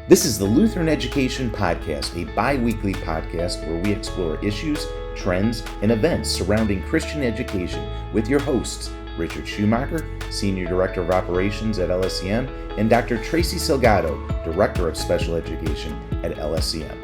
This is the Lutheran Education Podcast, a bi-weekly podcast where we explore issues, trends, and events surrounding Christian education with your hosts, Richard Schumacher, Senior Director of Operations at LSCM, and Dr. Tracy Salgado, Director of Special Education at LSCM.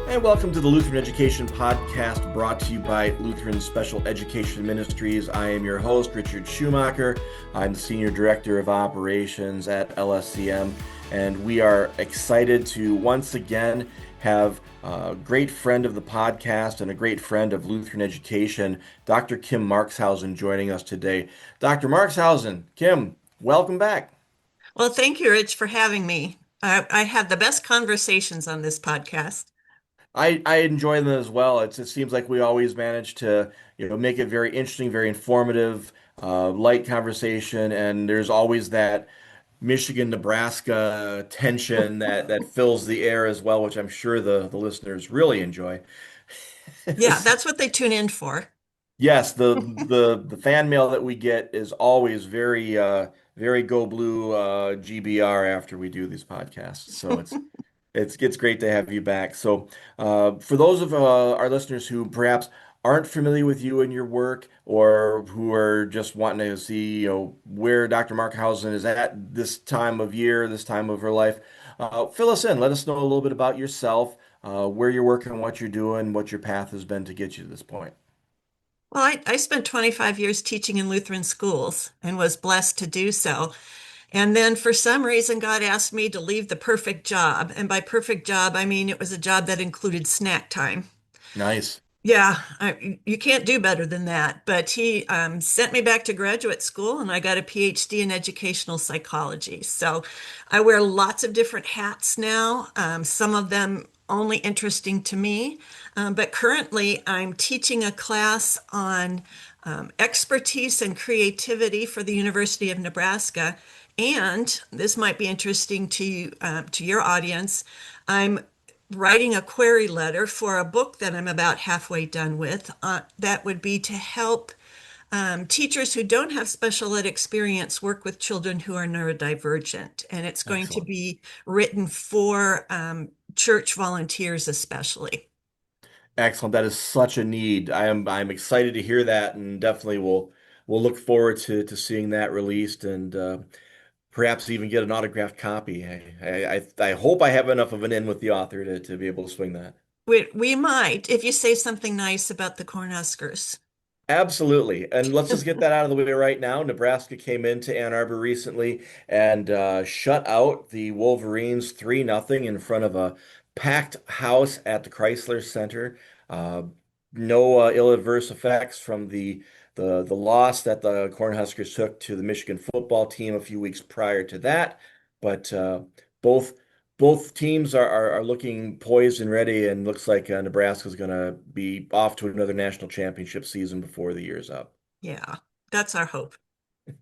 And welcome to the Lutheran Education Podcast, brought to you by Lutheran Special Education Ministries. I am your host, Richard Schumacher. I'm the Senior Director of Operations at LSCM, and we are excited to once again have a great friend of the podcast and a great friend of Lutheran education, Dr. Kim Marxhausen, joining us today. Dr. Marxhausen, Kim, welcome back. Well, thank you, Rich, for having me. I have the best conversations on this podcast. I enjoy them as well. It seems like we always manage to, make it very interesting, very informative, light conversation, and there's always that Michigan-Nebraska tension that fills the air as well, which I'm sure the listeners really enjoy. Yeah, that's what they tune in for. Yes, the fan mail that we get is always very go blue GBR after we do these podcasts. So it's great to have you back. So, for those of our listeners who perhaps aren't familiar with you and your work, or who are just wanting to see, where Dr. Markhausen is at this time of year, this time of her life, fill us in. Let us know a little bit about yourself, where you're working, what you're doing, what your path has been to get you to this point. Well, I spent 25 years teaching in Lutheran schools and was blessed to do so. And then for some reason, God asked me to leave the perfect job. And by perfect job, I mean it was a job that included snack time. Nice. Yeah, you can't do better than that. But he sent me back to graduate school, and I got a PhD in educational psychology. So I wear lots of different hats now, some of them only interesting to me. But currently, I'm teaching a class on expertise and creativity for the University of Nebraska. And this might be interesting to your audience. I'm writing a query letter for a book that I'm about halfway done with. That would be to help teachers who don't have special ed experience work with children who are neurodivergent. And it's going to Excellent. be written for church volunteers especially. Excellent. That is such a need. I'm excited to hear that, and definitely we'll look forward to seeing that released, and perhaps even get an autographed copy. I hope I have enough of an in with the author to be able to swing that. We might, if you say something nice about the Cornhuskers. Absolutely. And let's just get that out of the way right now. Nebraska came into Ann Arbor recently and shut out the Wolverines 3-0 in front of a packed house at the Chrysler Center. Uh, no ill adverse effects from the loss that the Cornhuskers took to the Michigan football team a few weeks prior to that. But both both teams are looking poised and ready, and looks like Nebraska's going to be off to another national championship season before the year's up. Yeah, that's our hope. All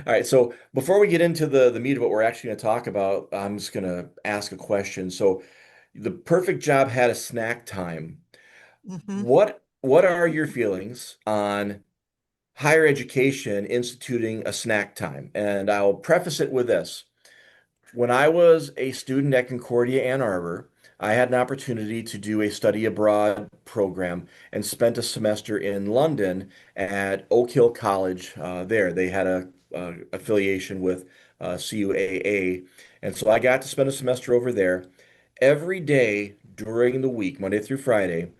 right, so before we get into the meat of what we're actually going to talk about, I'm just going to ask a question. So, the perfect job had a snack time. Hmm. What are your feelings on higher education instituting a snack time? And I'll preface it with this. When I was a student at Concordia Ann Arbor, I had an opportunity to do a study abroad program and spent a semester in London at Oak Hill College there. They had a affiliation with CUAA. And so I got to spend a semester over there. Every day during the week, Monday through Friday,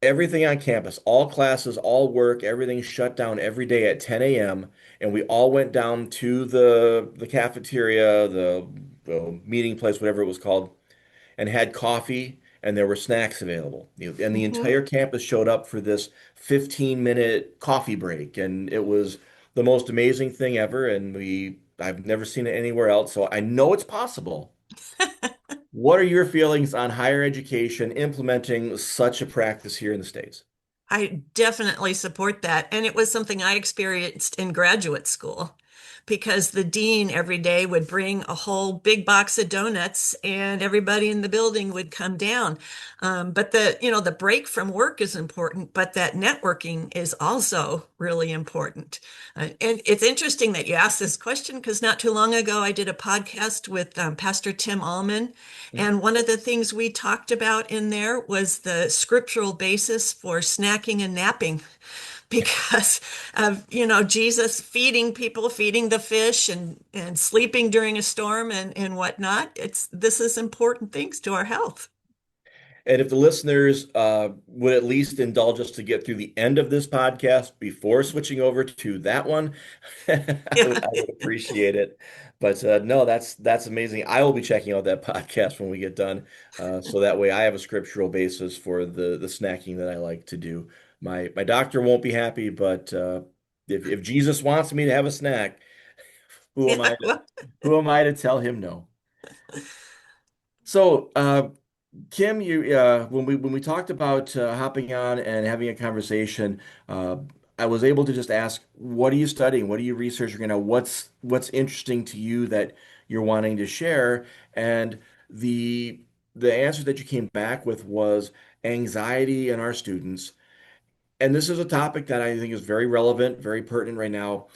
everything on campus, all classes, all work, everything shut down every day at 10 a.m. And we all went down to the cafeteria, the meeting place, whatever it was called, and had coffee, and there were snacks available. And the Hmm. entire campus showed up for this 15-minute coffee break, and it was the most amazing thing ever. And I've never seen it anywhere else, so I know it's possible. What are your feelings on higher education implementing such a practice here in the States? I definitely support that. And it was something I experienced in graduate school. because the dean every day would bring a whole big box of donuts and everybody in the building would come down. But the break from work is important, but that networking is also really important. And it's interesting that you asked this question because not too long ago I did a podcast with Pastor Tim Allman, and one of the things we talked about in there was the scriptural basis for snacking and napping because of, Jesus feeding people, feeding the fish and sleeping during a storm and whatnot. This is important things to our health. And if the listeners would at least indulge us to get through the end of this podcast before switching over to that one, I would appreciate it. But no, that's amazing. I will be checking out that podcast when we get done, so that way I have a scriptural basis for the snacking that I like to do. My doctor won't be happy, but if Jesus wants me to have a snack, who am I Yeah, to, well, who am I to tell him no? So, Kim, you when we talked about hopping on and having a conversation, uh, I was able to just ask, what are you studying? What are you researching right now? What's interesting to you that you're wanting to share? And the answer that you came back with was anxiety in our students. And this is a topic that I think is very relevant, very pertinent right now.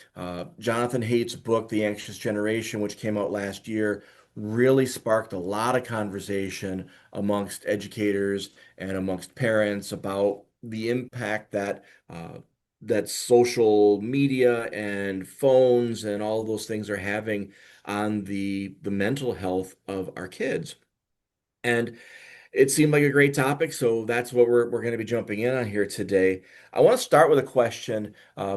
Jonathan Haidt's book, The Anxious Generation, which came out last year, really sparked a lot of conversation amongst educators and amongst parents about the impact that social media and phones and all of those things are having on the mental health of our kids. And it seemed like a great topic, so that's what we're going to be jumping in on here today. I want to start with a question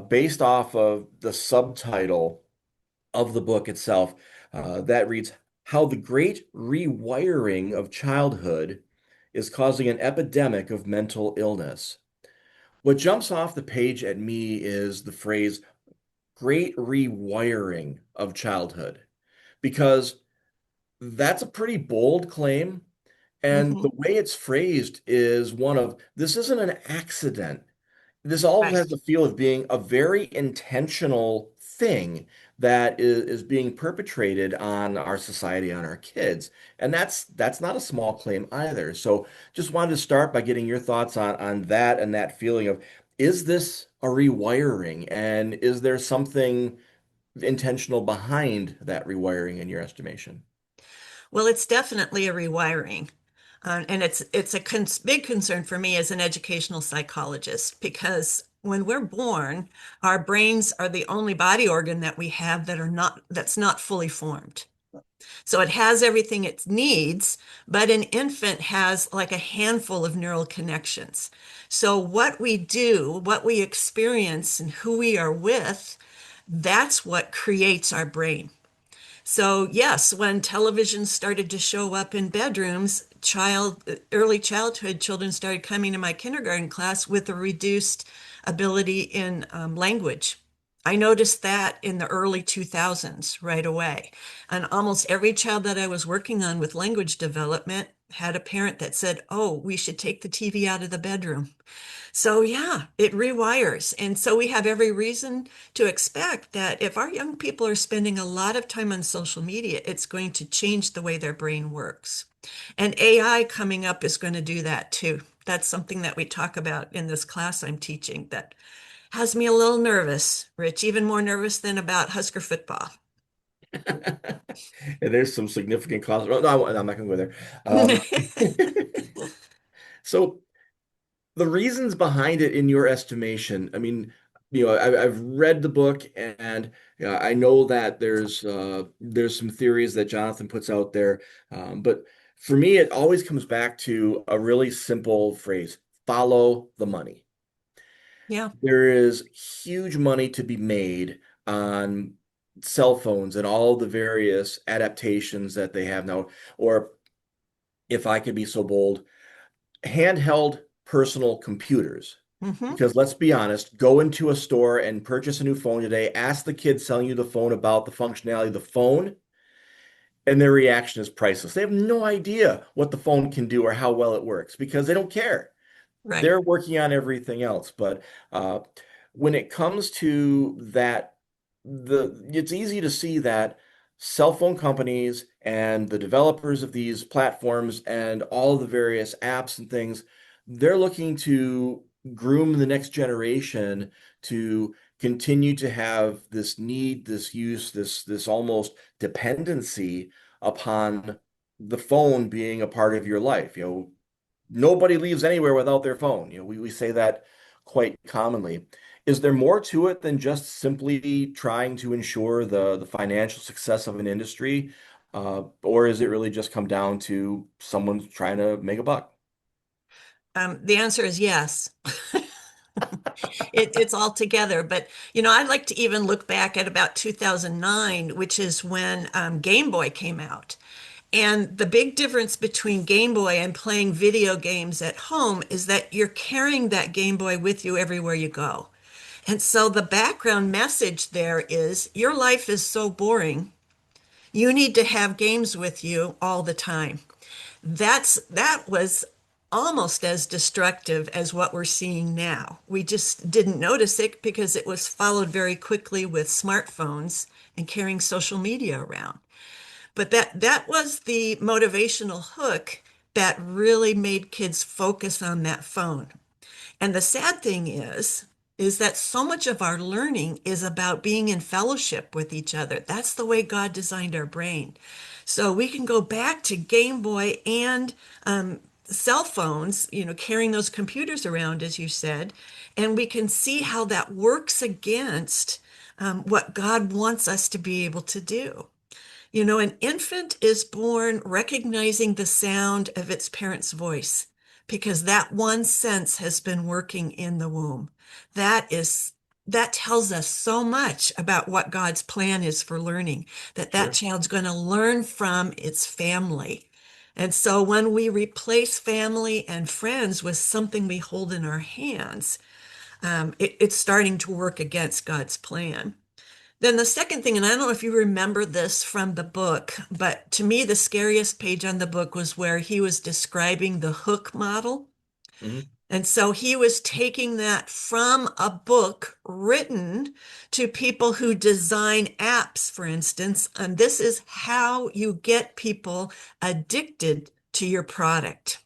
based off of the subtitle of the book itself that reads, How the Great Rewiring of Childhood is Causing an Epidemic of Mental Illness. What jumps off the page at me is the phrase great rewiring of childhood, because that's a pretty bold claim. And the mhm, way it's phrased is one of this isn't an accident. This all has right. the feel of being a very intentional thing that is being perpetrated on our society, on our kids. And that's not a small claim either. So just wanted to start by getting your thoughts on that and that feeling of, is this a rewiring? And is there something intentional behind that rewiring in your estimation? Well, it's definitely a rewiring. And it's a big concern for me as an educational psychologist because when we're born, our brains are the only body organ that we have that's not fully formed. So it has everything it needs, but an infant has like a handful of neural connections. So what we do, what we experience, and who we are with, that's what creates our brain. So yes, when television started to show up in bedrooms, early childhood children started coming to my kindergarten class with a reduced ability in language. I noticed that in the early 2000s right away. And almost every child that I was working on with language development had a parent that said, "Oh, we should take the TV out of the bedroom." So, yeah, it rewires. And so we have every reason to expect that if our young people are spending a lot of time on social media, it's going to change the way their brain works. And AI coming up is going to do that too. That's something that we talk about in this class I'm teaching that has me a little nervous, Rich, even more nervous than about Husker football. And there's some significant costs. Oh, no, I'm not going to go there. Um, so the reasons behind it, in your estimation, I mean, I've read the book, and I know that there's some theories that Jonathan puts out there, but for me, it always comes back to a really simple phrase: follow the money. Yeah. There is huge money to be made on cell phones and all the various adaptations that they have now, or if I could be so bold, handheld personal computers. Hmm. Because let's be honest, go into a store and purchase a new phone today, ask the kid selling you the phone about the functionality of the phone, and their reaction is priceless. They have no idea what the phone can do or how well it works because they don't care. Right. They're working on everything else. But when it comes to that it's easy to see that cell phone companies and the developers of these platforms and all the various apps and things, they're looking to groom the next generation to continue to have this need, this use, this almost dependency upon the phone being a part of your life. Nobody leaves anywhere without their phone. We say that quite commonly. Is there more to it than just simply trying to ensure the financial success of an industry? Or is it really just come down to someone trying to make a buck? The answer is yes. It's all together. But, I'd like to even look back at about 2009, which is when Game Boy came out. And the big difference between Game Boy and playing video games at home is that you're carrying that Game Boy with you everywhere you go. And so the background message there is your life is so boring. You need to have games with you all the time. That was almost as destructive as what we're seeing now. We just didn't notice it because it was followed very quickly with smartphones and carrying social media around. But that was the motivational hook that really made kids focus on that phone. And the sad thing is that so much of our learning is about being in fellowship with each other. That's the way God designed our brain. So we can go back to Game Boy and cell phones, carrying those computers around, as you said, and we can see how that works against what God wants us to be able to do. An infant is born recognizing the sound of its parent's voice because that one sense has been working in the womb. That tells us so much about what God's plan is for learning, that Sure. child's going to learn from its family. And so when we replace family and friends with something we hold in our hands, it's starting to work against God's plan. Then the second thing, and I don't know if you remember this from the book, but to me, the scariest page on the book was where he was describing the hook model. Mhm. And so he was taking that from a book written to people who design apps, for instance. And this is how you get people addicted to your product.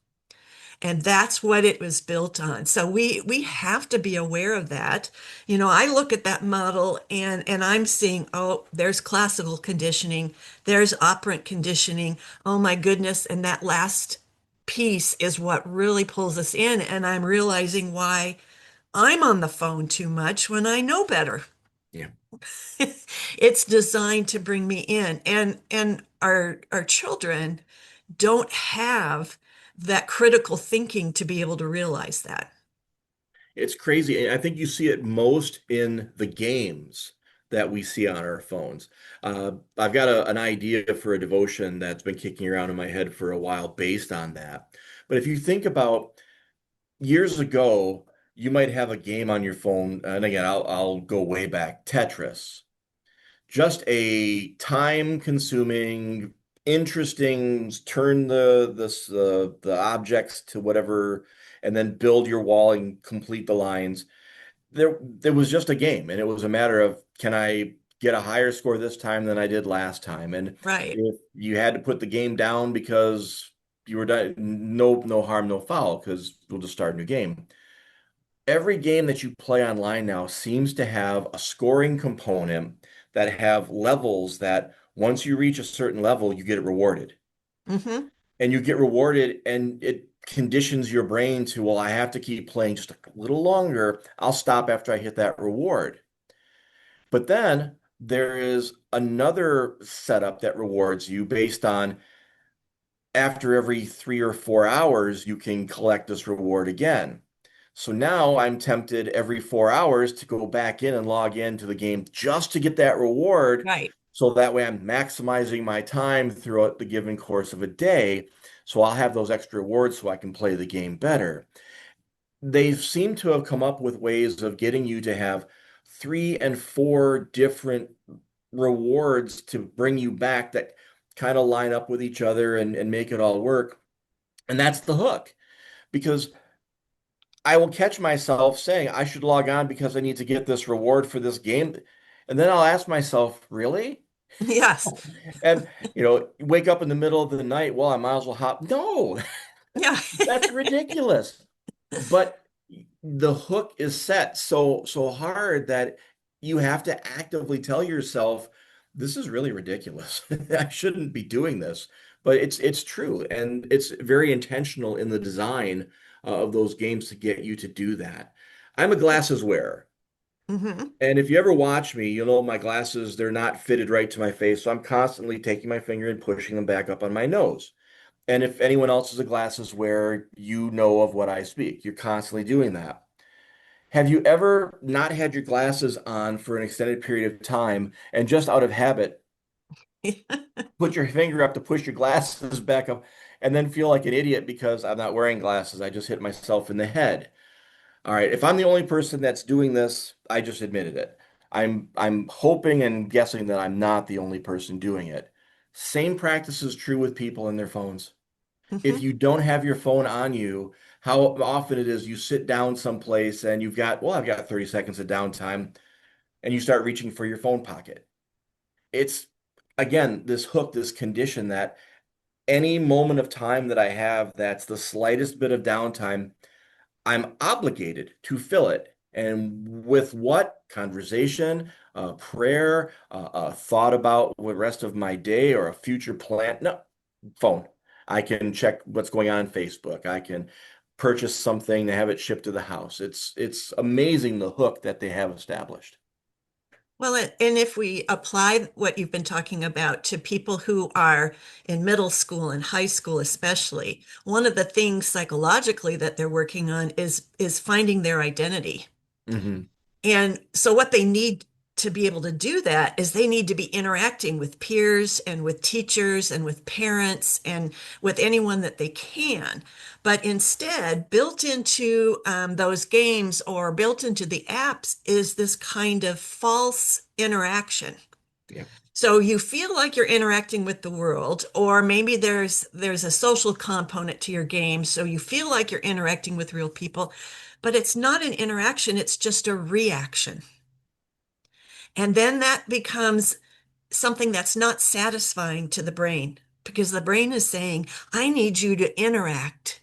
And that's what it was built on. So we have to be aware of that. I look at that model and I'm seeing, oh, there's classical conditioning, there's operant conditioning. Oh my goodness. And that last piece is what really pulls us in. And I'm realizing why I'm on the phone too much when I know better. Yeah. It's designed to bring me in. And our children don't have that critical thinking to be able to realize that. It's crazy. And I think you see it most in the games that we see on our phones. I've got an idea for a devotion that's been kicking around in my head for a while based on that. But if you think about years ago, you might have a game on your phone, and again, I'll go way back, Tetris. Just a time-consuming, interesting, turn the objects to whatever, and then build your wall and complete the lines. There was just a game, and it was a matter of can I get a higher score this time than I did last time? And Right. if you had to put the game down because you were done, no harm, no foul, because we'll just start a new game. Every game that you play online now seems to have a scoring component that have levels that once you reach a certain level, you get rewarded. Hmm. And you get rewarded, and it conditions your brain to, well, I have to keep playing just a little longer. I'll stop after I hit that reward. But then there is another setup that rewards you based on after every 3 or 4 hours, you can collect this reward again. So now I'm tempted every 4 hours to go back in and log into the game just to get that reward. Right. So that way I'm maximizing my time throughout the given course of a day. So I'll have those extra rewards so I can play the game better. They seem to have come up with ways of getting you to have 3 and 4 different rewards to bring you back that kind of line up with each other and make it all work. And that's the hook. Because I will catch myself saying I should log on because I need to get this reward for this game. And then I'll ask myself, really? Yes. And, wake up in the middle of the night, well, I might as well hop. No, Yeah. that's ridiculous. But the hook is set so hard that you have to actively tell yourself, this is really ridiculous. I shouldn't be doing this. But it's true, and it's very intentional in the design of those games to get you to do that. I'm a glasses wearer. Hmm. And if you ever watch me, you'll know my glasses, they're not fitted right to my face. So I'm constantly taking my finger and pushing them back up on my nose. And if anyone else is a glasses wearer, you know of what I speak. You're constantly doing that. Have you ever not had your glasses on for an extended period of time and just out of habit, put your finger up to push your glasses back up and then feel like an idiot because I'm not wearing glasses? I just hit myself in the head. All right, if I'm the only person that's doing this, I just admitted it. I'm hoping and guessing that I'm not the only person doing it. Same practice is true with people and their phones. If Hmm. you don't have your phone on you, how often it is you sit down someplace and I've got 30 seconds of downtime, and you start reaching for your phone pocket. It's again this hook, this condition that any moment of time that I have that's the slightest bit of downtime, I'm obligated to fill it. And with what? Conversation, prayer, a thought about the rest of my day or a future plan. No, phone. I can check what's going on Facebook. I can purchase something to have it shipped to the house. It's amazing the hook that they have established. Well, and if we apply what you've been talking about to people who are in middle school and high school especially, one of the things psychologically that they're working on is finding their identity. Hmm. And so what they need to be able to do that is they need to be interacting with peers and with teachers and with parents and with anyone that they can. But instead, built into those games or built into the apps is this kind of false interaction. Yeah. So you feel like you're interacting with the world, or maybe there's a social component to your game, so you feel like you're interacting with real people, but it's not an interaction, it's just a reaction. And then that becomes something that's not satisfying to the brain because the brain is saying, I need you to interact.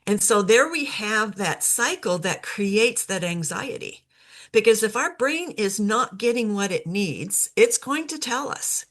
And so there we have that cycle that creates that anxiety. Because if our brain is not getting what it needs, it's going to tell us.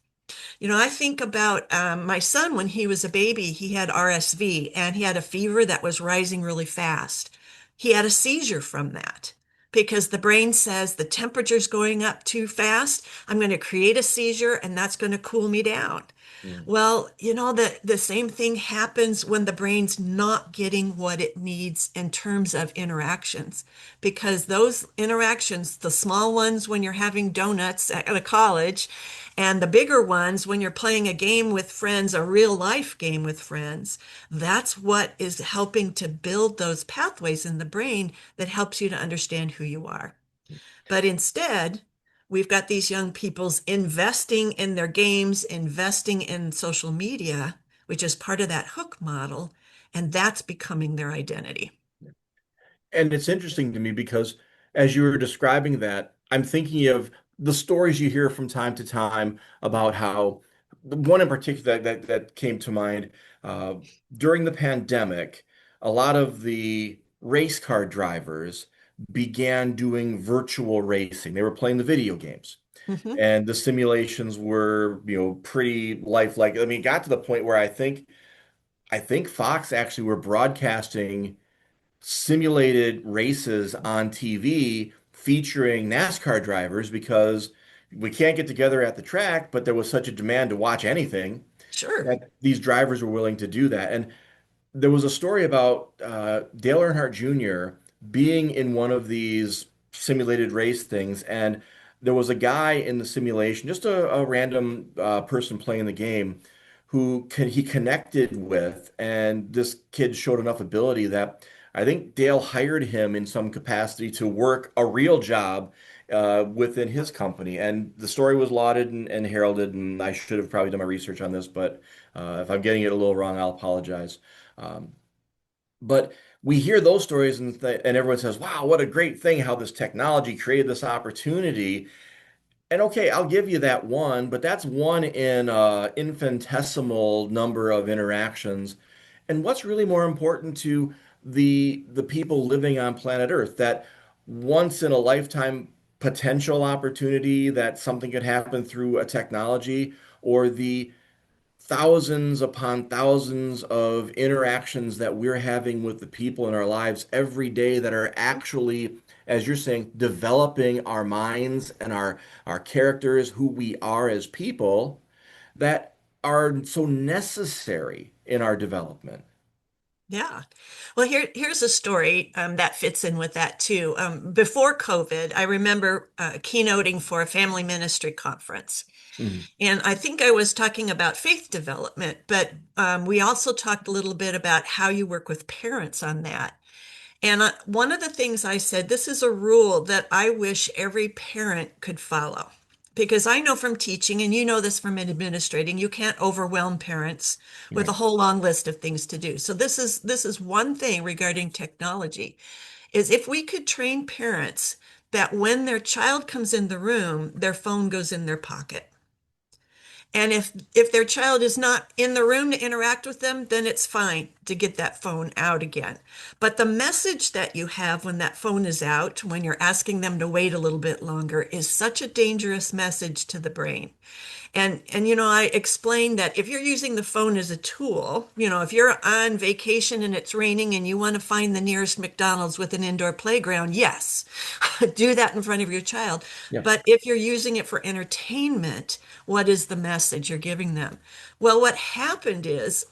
I think about my son when he was a baby, he had RSV and he had a fever that was rising really fast. He had a seizure from that because the brain says the temperature's going up too fast. I'm going to create a seizure and that's going to cool me down. Mm. Well, the same thing happens when the brain's not getting what it needs in terms of interactions, because those interactions, the small ones when you're having donuts at a college, and the bigger ones when you're playing a game with friends, a real life game with friends, that's what is helping to build those pathways in the brain that helps you to understand who you are. But instead, we've got these young people's investing in their games, investing in social media, which is part of that hook model, and that's becoming their identity. And it's interesting to me because as you were describing that, I'm thinking of the stories you hear from time to time about how the one in particular that came to mind uh, during the pandemic, a lot of the race car drivers began doing virtual racing. They were playing the video games. Mhm. And the simulations were, pretty lifelike. I mean, it got to the point where I think Fox actually were broadcasting simulated races on TV featuring NASCAR drivers because we can't get together at the track, but there was such a demand to watch anything Sure. that these drivers were willing to do that. And there was a story about Dale Earnhardt Jr. being in one of these simulated race things, and there was a guy in the simulation, just a random person playing the game, he connected with, and this kid showed enough ability that I think Dale hired him in some capacity to work a real job within his company. And the story was lauded and heralded, and I should have probably done my research on this, but if I'm getting it a little wrong, I'll apologize. Um, but we hear those stories and everyone says, wow, what a great thing how this technology created this opportunity. And okay, I'll give you that one, but that's one in infinitesimal number of interactions. And what's really more important to the people living on planet Earth, that once in a lifetime potential opportunity that something could happen through a technology, or the thousands upon thousands of interactions that we're having with the people in our lives every day that are actually, as you're saying, developing our minds and our characters, who we are as people, that are so necessary in our development. Yeah. Well, here's a story that fits in with that too. Before COVID, I remember keynoting for a family ministry conference. Mhm. And I think I was talking about faith development, but we also talked a little bit about how you work with parents on that. And one of the things I said, this is a rule that I wish every parent could follow. Because I know from teaching, and you know this from administrating, you can't overwhelm parents with a Right. whole long list of things to do. So this is one thing regarding technology, is if we could train parents that when their child comes in the room, their phone goes in their pocket. And if their child is not in the room to interact with them, then it's fine to get that phone out again. But the message that you have when that phone is out, when you're asking them to wait a little bit longer, is such a dangerous message to the brain. And I explained that if you're using the phone as a tool, if you're on vacation and it's raining and you want to find the nearest McDonald's with an indoor playground, yes, do that in front of your child. Yeah. But if you're using it for entertainment, what is the message you're giving them? Well, what happened is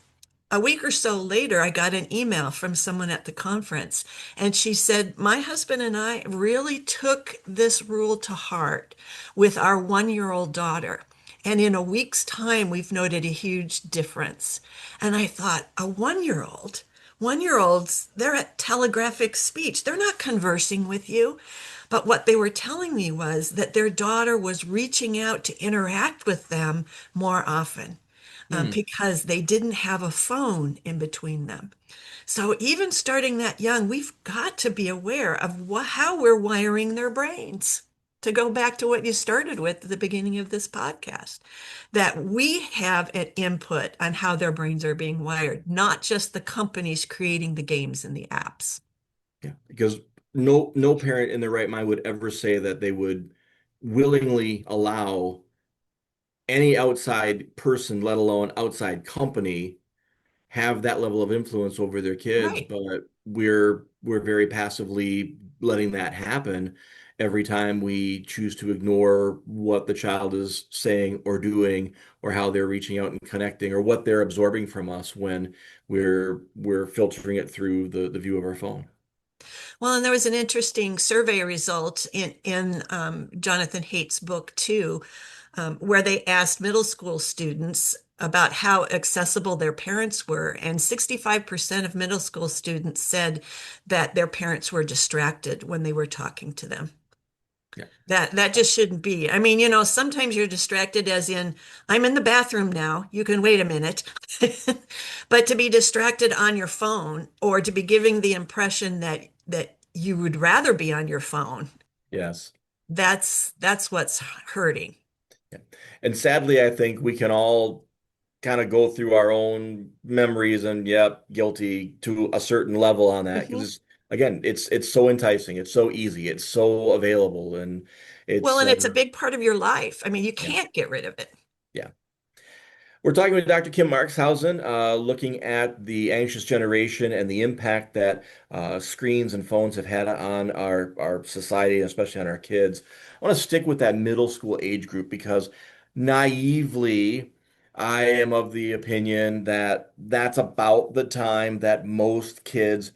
a week or so later, I got an email from someone at the conference, and she said, my husband and I really took this rule to heart with our 1-year-old daughter. And in a week's time, we've noted a huge difference. And I thought, a 1-year-old? 1-year-olds, they're at telegraphic speech. They're not conversing with you. But what they were telling me was that their daughter was reaching out to interact with them more often Hmm. because they didn't have a phone in between them. So even starting that young, we've got to be aware of how we're wiring their brains. To go back to what you started with at the beginning of this podcast, that we have an input on how their brains are being wired, not just the companies creating the games and the apps. Yeah. Because no parent in their right mind would ever say that they would willingly allow any outside person, let alone outside company, have that level of influence over their kids, Right. but we're very passively letting that happen every time we choose to ignore what the child is saying or doing, or how they're reaching out and connecting, or what they're absorbing from us when we're filtering it through the view of our phone. Well, and there was an interesting survey result in Jonathan Haidt's book too, where they asked middle school students about how accessible their parents were, and 65% of middle school students said that their parents were distracted when they were talking to them. Yeah. That just shouldn't be. I mean, sometimes you're distracted as in, I'm in the bathroom now, you can wait a minute. But to be distracted on your phone, or to be giving the impression that you would rather be on your phone, Yes. that's what's hurting. Yeah. And sadly, I think we can all kind of go through our own memories and, yep, guilty to a certain level on that, Mhm. because again, it's so enticing, it's so easy, it's so available, and Well, it's and it's a big part of your life. I mean, you yeah, can't get rid of it. yeah. We're talking with Dr. Kim Marxhausen, looking at the anxious generation and the impact that screens and phones have had on our society, and especially on our kids. I want to stick with that middle school age group because naively, I am of the opinion that that's about the time that most kids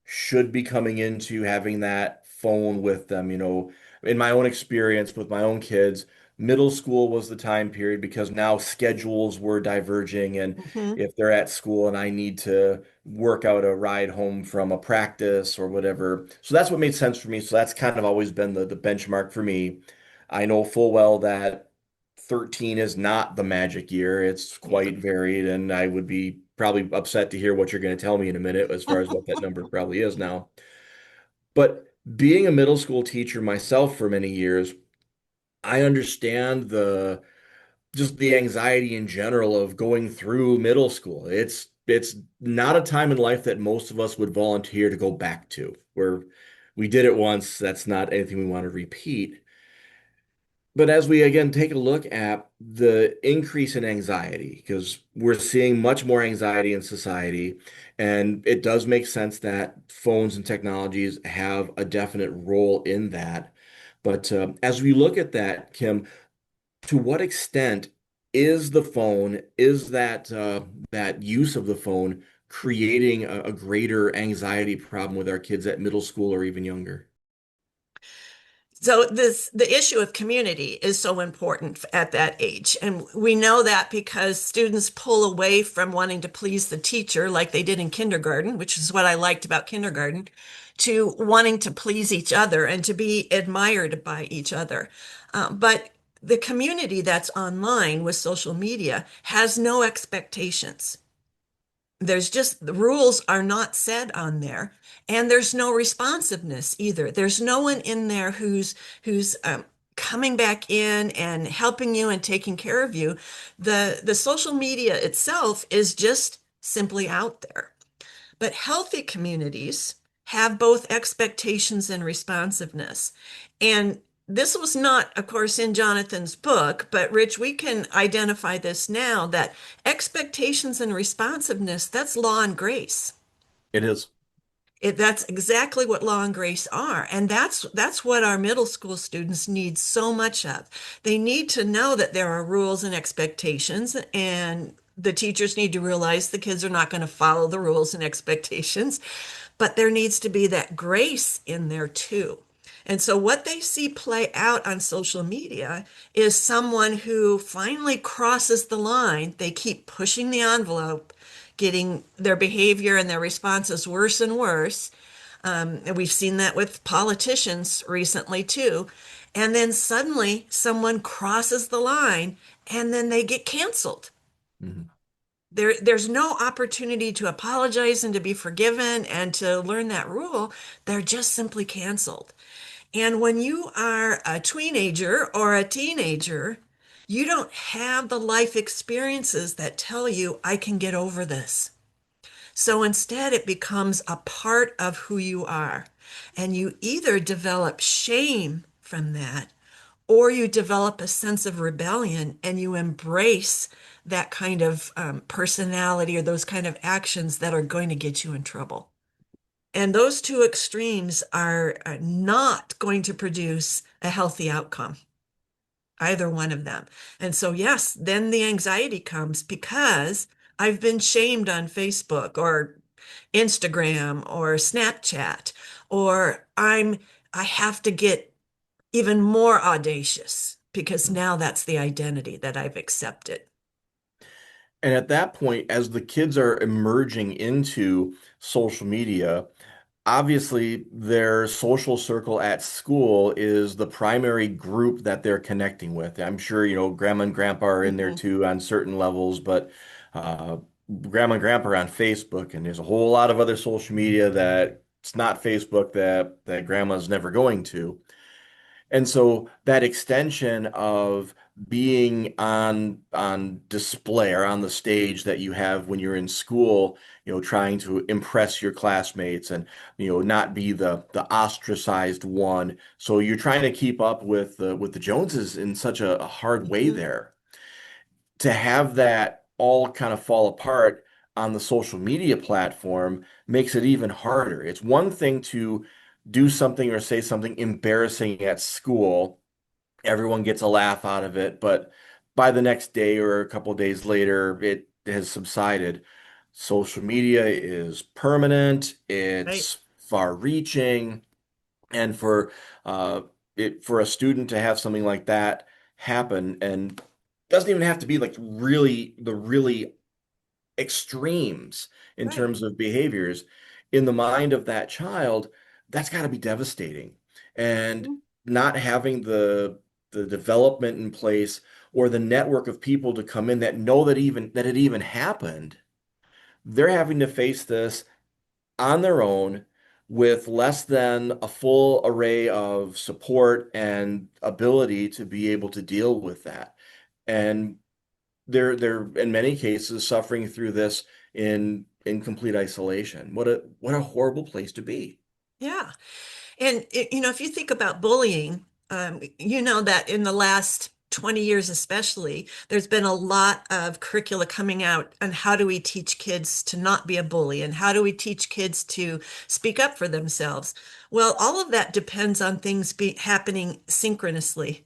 should be coming into having that phone with them. In my own experience with my own kids, middle school was the time period because now schedules were diverging, and Mhm. if they're at school and I need to work out a ride home from a practice or whatever. So that's what made sense for me. So that's kind of always been the benchmark for me. I know full well that 13 is not the magic year. It's Yeah. quite varied, and I would be probably upset to hear what you're going to tell me in a minute as far as what that number probably is now. But being a middle school teacher myself for many years, I understand the just the anxiety in general of going through middle school. It's not a time in life that most of us would volunteer to go back to. Where we did it once, that's not anything we want to repeat. But as we again take a look at the increase in anxiety, because we're seeing much more anxiety in society, and it does make sense that phones and technologies have a definite role in that. But as we look at that, Kim, to what extent is the phone, is that use of the phone creating a greater anxiety problem with our kids at middle school or even younger? So the issue of community is so important at that age. And we know that because students pull away from wanting to please the teacher like they did in kindergarten, which is what I liked about kindergarten, to wanting to please each other and to be admired by each other. But the community that's online with social media has no expectations. There's just the rules are not said on there, and there's no responsiveness either. There's no one in there who's coming back in and helping you and taking care of you. The social media itself is just simply out there. But healthy communities have both expectations and responsiveness. And this was not, of course, in Jonathan's book, but Rich, we can identify this now that expectations and responsiveness, that's law and grace. It is. That's exactly what law and grace are. And that's what our middle school students need so much of. They need to know that there are rules and expectations, and the teachers need to realize the kids are not going to follow the rules and expectations, but there needs to be that grace in there too. And so what they see play out on social media is someone who finally crosses the line. They keep pushing the envelope, getting their behavior and their responses worse and worse. And we've seen that with politicians recently too. And then suddenly someone crosses the line and then they get canceled. Mhm. There's no opportunity to apologize and to be forgiven and to learn that rule. They're just simply canceled. And when you are a teenager or a teenager, you don't have the life experiences that tell you, I can get over this. So instead, it becomes a part of who you are. And you either develop shame from that, or you develop a sense of rebellion and you embrace that kind of personality or those kind of actions that are going to get you in trouble. And those two extremes are not going to produce a healthy outcome, either one of them. And so, yes, then the anxiety comes because I've been shamed on Facebook or Instagram or Snapchat, or I have to get even more audacious because now that's the identity that I've accepted. And at that point, as the kids are emerging into social media, obviously their social circle at school is the primary group that they're connecting with. I'm sure, grandma and grandpa are in there Mhm. too on certain levels, but uh, grandma and grandpa are on Facebook, and there's a whole lot of other social media that it's not Facebook that grandma's never going to. And so that extension of being on display or on the stage that you have when you're in school, trying to impress your classmates and not be the ostracized one. So you're trying to keep up with the Joneses in such a hard way Mhm. there. To have that all kind of fall apart on the social media platform makes it even harder. It's one thing to do something or say something embarrassing at school. Everyone gets a laugh out of it, but by the next day or a couple of days later, it has subsided. Social media is permanent, Right, it's far-reaching, and uh, for a student to have something like that happen, and doesn't even have to be like really extremes in right. terms of behaviors in the mind of that child, that's got to be devastating. And Mhm. not having the development in place or the network of people to come in that know that it even happened, they're having to face this on their own with less than a full array of support and ability to be able to deal with that. And they're in many cases suffering through this in complete isolation. What a horrible place to be. Yeah. And if you think about bullying, you know that in the last 20 years especially, there's been a lot of curricula coming out on how do we teach kids to not be a bully and how do we teach kids to speak up for themselves. Well, all of that depends on things happening synchronously.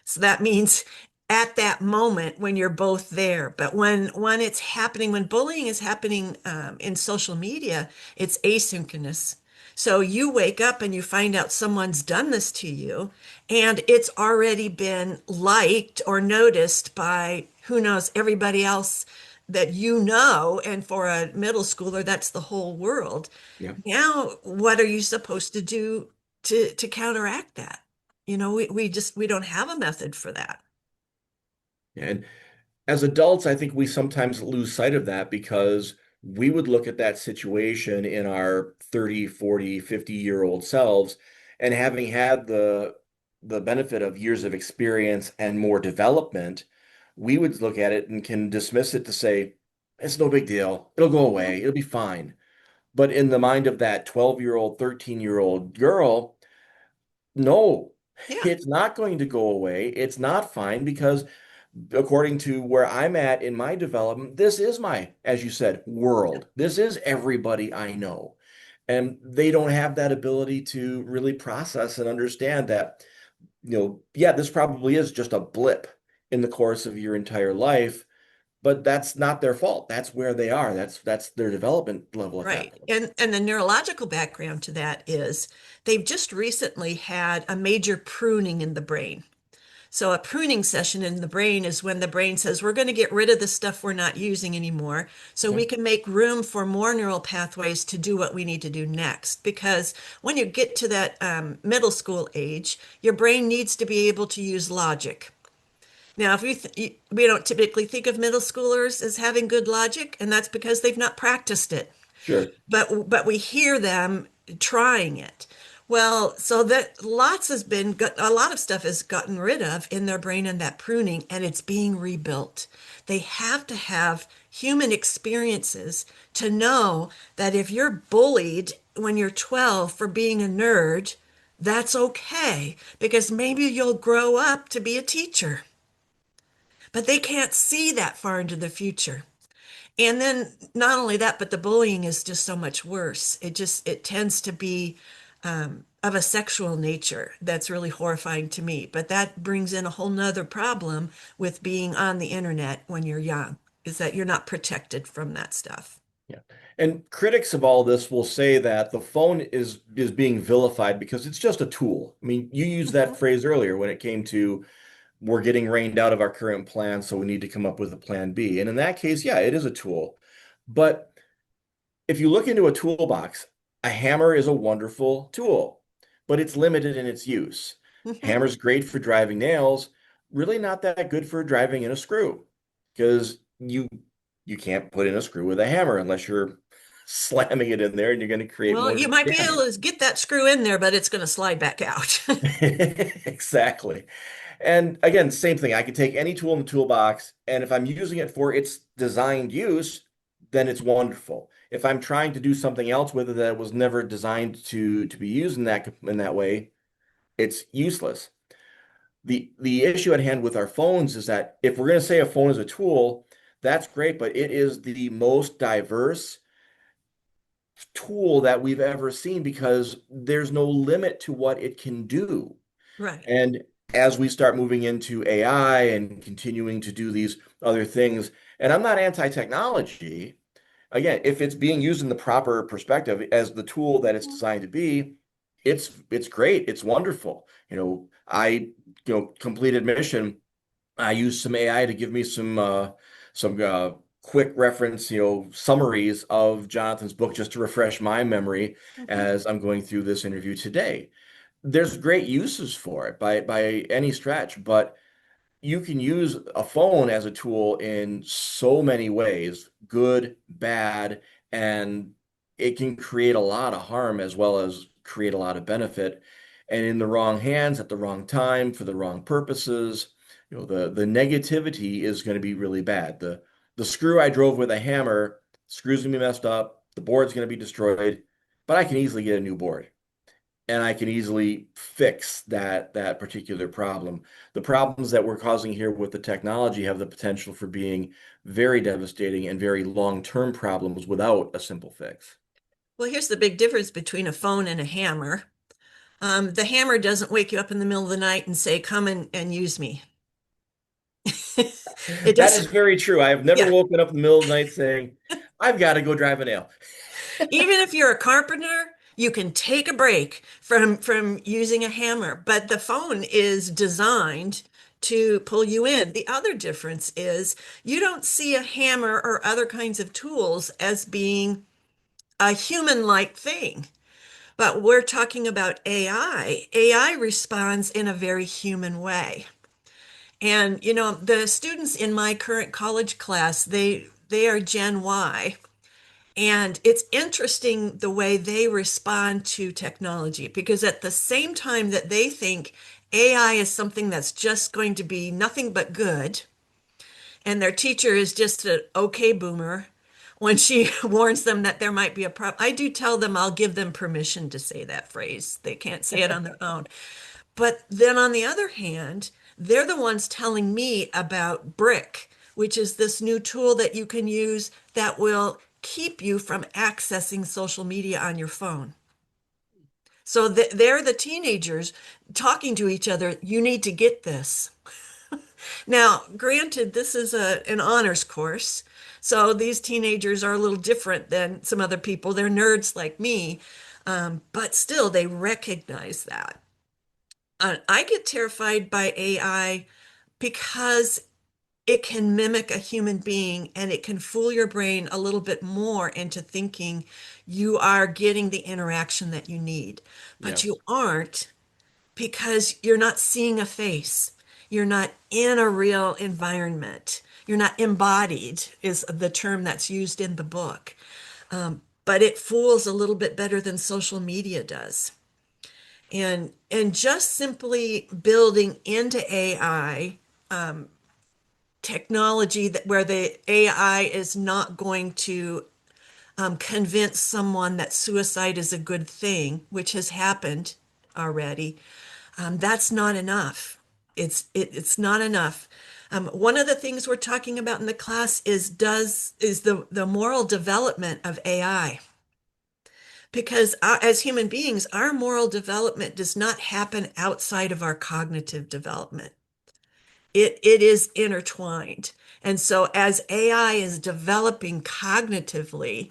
So that means at that moment when you're both there. But when it's happening, when bullying is happening in social media, it's asynchronous. So you wake up and you find out someone's done this to you, and it's already been liked or noticed by who knows everybody else that you know. And for a middle schooler, that's the whole world. Yeah. Now, what are you supposed to do to counteract that? We don't have a method for that. And as adults, I think we sometimes lose sight of that because we would look at that situation in our 30, 40, 50-year-old selves, and having had the benefit of years of experience and more development, we would look at it and can dismiss it to say, it's no big deal. It'll go away. It'll be fine. But in the mind of that 12-year-old, 13-year-old girl, no, Yeah, it's not going to go away. It's not fine because according to where I'm at in my development, this is my, as you said, world. This is everybody I know. And they don't have that ability to really process and understand that, yeah, this probably is just a blip in the course of your entire life, but that's not their fault. That's where they are. That's their development level at that right. point. And the neurological background to that is they've just recently had a major pruning in the brain. So a pruning session in the brain is when the brain says, we're going to get rid of the stuff we're not using anymore so we Okay. can make room for more neural pathways to do what we need to do next. Because when you get to that middle school age, your brain needs to be able to use logic. Now, if we don't typically think of middle schoolers as having good logic, and that's because they've not practiced it, Sure. but we hear them trying it. Well, so that lots has been a lot of stuff is gotten rid of in their brain in that pruning, and it's being rebuilt. They have to have human experiences to know that if you're bullied when you're 12 for being a nerd, that's okay because maybe you'll grow up to be a teacher. But they can't see that far into the future. And then not only that, but the bullying is just so much worse. It tends to be of a sexual nature. That's really horrifying to me. But that brings in a whole nother problem with being on the internet when you're young, is that you're not protected from that stuff. Yeah. And critics of all this will say that the phone is being vilified because it's just a tool. I mean, you used that Mhm. phrase earlier when it came to we're getting rained out of our current plan, so we need to come up with a plan B. And in that case, yeah, it is a tool. But if you look into a toolbox, a hammer is a wonderful tool, but it's limited in its use. Mhm. Hammer's great for driving nails, really not that good for driving in a screw because you can't put in a screw with a hammer unless you're slamming it in there and you're going to create Well, more you might be damage. able to get that screw in there, but it's going to slide back out. Exactly. And again, same thing. I could take any tool in the toolbox, and if I'm using it for its designed use, then it's wonderful. If I'm trying to do something else with it that was never designed to be used in that way, it's useless. The issue at hand with our phones is that if we're going to say a phone is a tool, that's great, but it is the most diverse tool that we've ever seen because there's no limit to what it can do. Right. And as we start moving into AI and continuing to do these other things, and I'm not anti-technology, again, if it's being used in the proper perspective as the tool that it's designed to be, it's great. It's wonderful. Complete admission, I used some AI to give me some quick reference, summaries of Jonathan's book just to refresh my memory Mhm. as I'm going through this interview today. There's great uses for it by any stretch, but you can use a phone as a tool in so many ways, good, bad, and it can create a lot of harm as well as create a lot of benefit. And in the wrong hands at the wrong time for the wrong purposes, the negativity is going to be really bad. The screw I drove with a hammer, screw's gonna be messed up, the board's going to be destroyed, but I can easily get a new board and I can easily fix that particular problem. The problems that we're causing here with the technology have the potential for being very devastating and very long-term problems without a simple fix. Well, here's the big difference between a phone and a hammer. The hammer doesn't wake you up in the middle of the night and say, come and use me. It That is doesn't, very true. I have never yeah. woken up in the middle of the night saying, I've got to go drive a nail. Even if you're a carpenter, you can take a break from using a hammer, but the phone is designed to pull you in. The other difference is you don't see a hammer or other kinds of tools as being a human-like thing. But we're talking about AI. AI responds in a very human way. And the students in my current college class, they are Gen Y. And it's interesting the way they respond to technology because at the same time that they think AI is something that's just going to be nothing but good, and their teacher is just an okay boomer when she warns them that there might be a problem. I do tell them I'll give them permission to say that phrase. They can't say it on their own. But then on the other hand, they're the ones telling me about Brick, which is this new tool that you can use that will keep you from accessing social media on your phone. So they're the teenagers talking to each other. You need to get this. Now, granted, this is an honors course. So these teenagers are a little different than some other people. They're nerds like me, but still, they recognize that. I get terrified by AI because it can mimic a human being and it can fool your brain a little bit more into thinking you are getting the interaction that you need, but you Yes. aren't because you're not seeing a face. You're not in a real environment. You're not embodied, is the term that's used in the book. But it fools a little bit better than social media does. And just simply building into AI technology that where the AI is not going to convince someone that suicide is a good thing, which has happened already, that's not enough. It's not enough. One of the things we're talking about in the class is the moral development of AI. Because as human beings, our moral development does not happen outside of our cognitive development. It is intertwined. And so as AI is developing cognitively,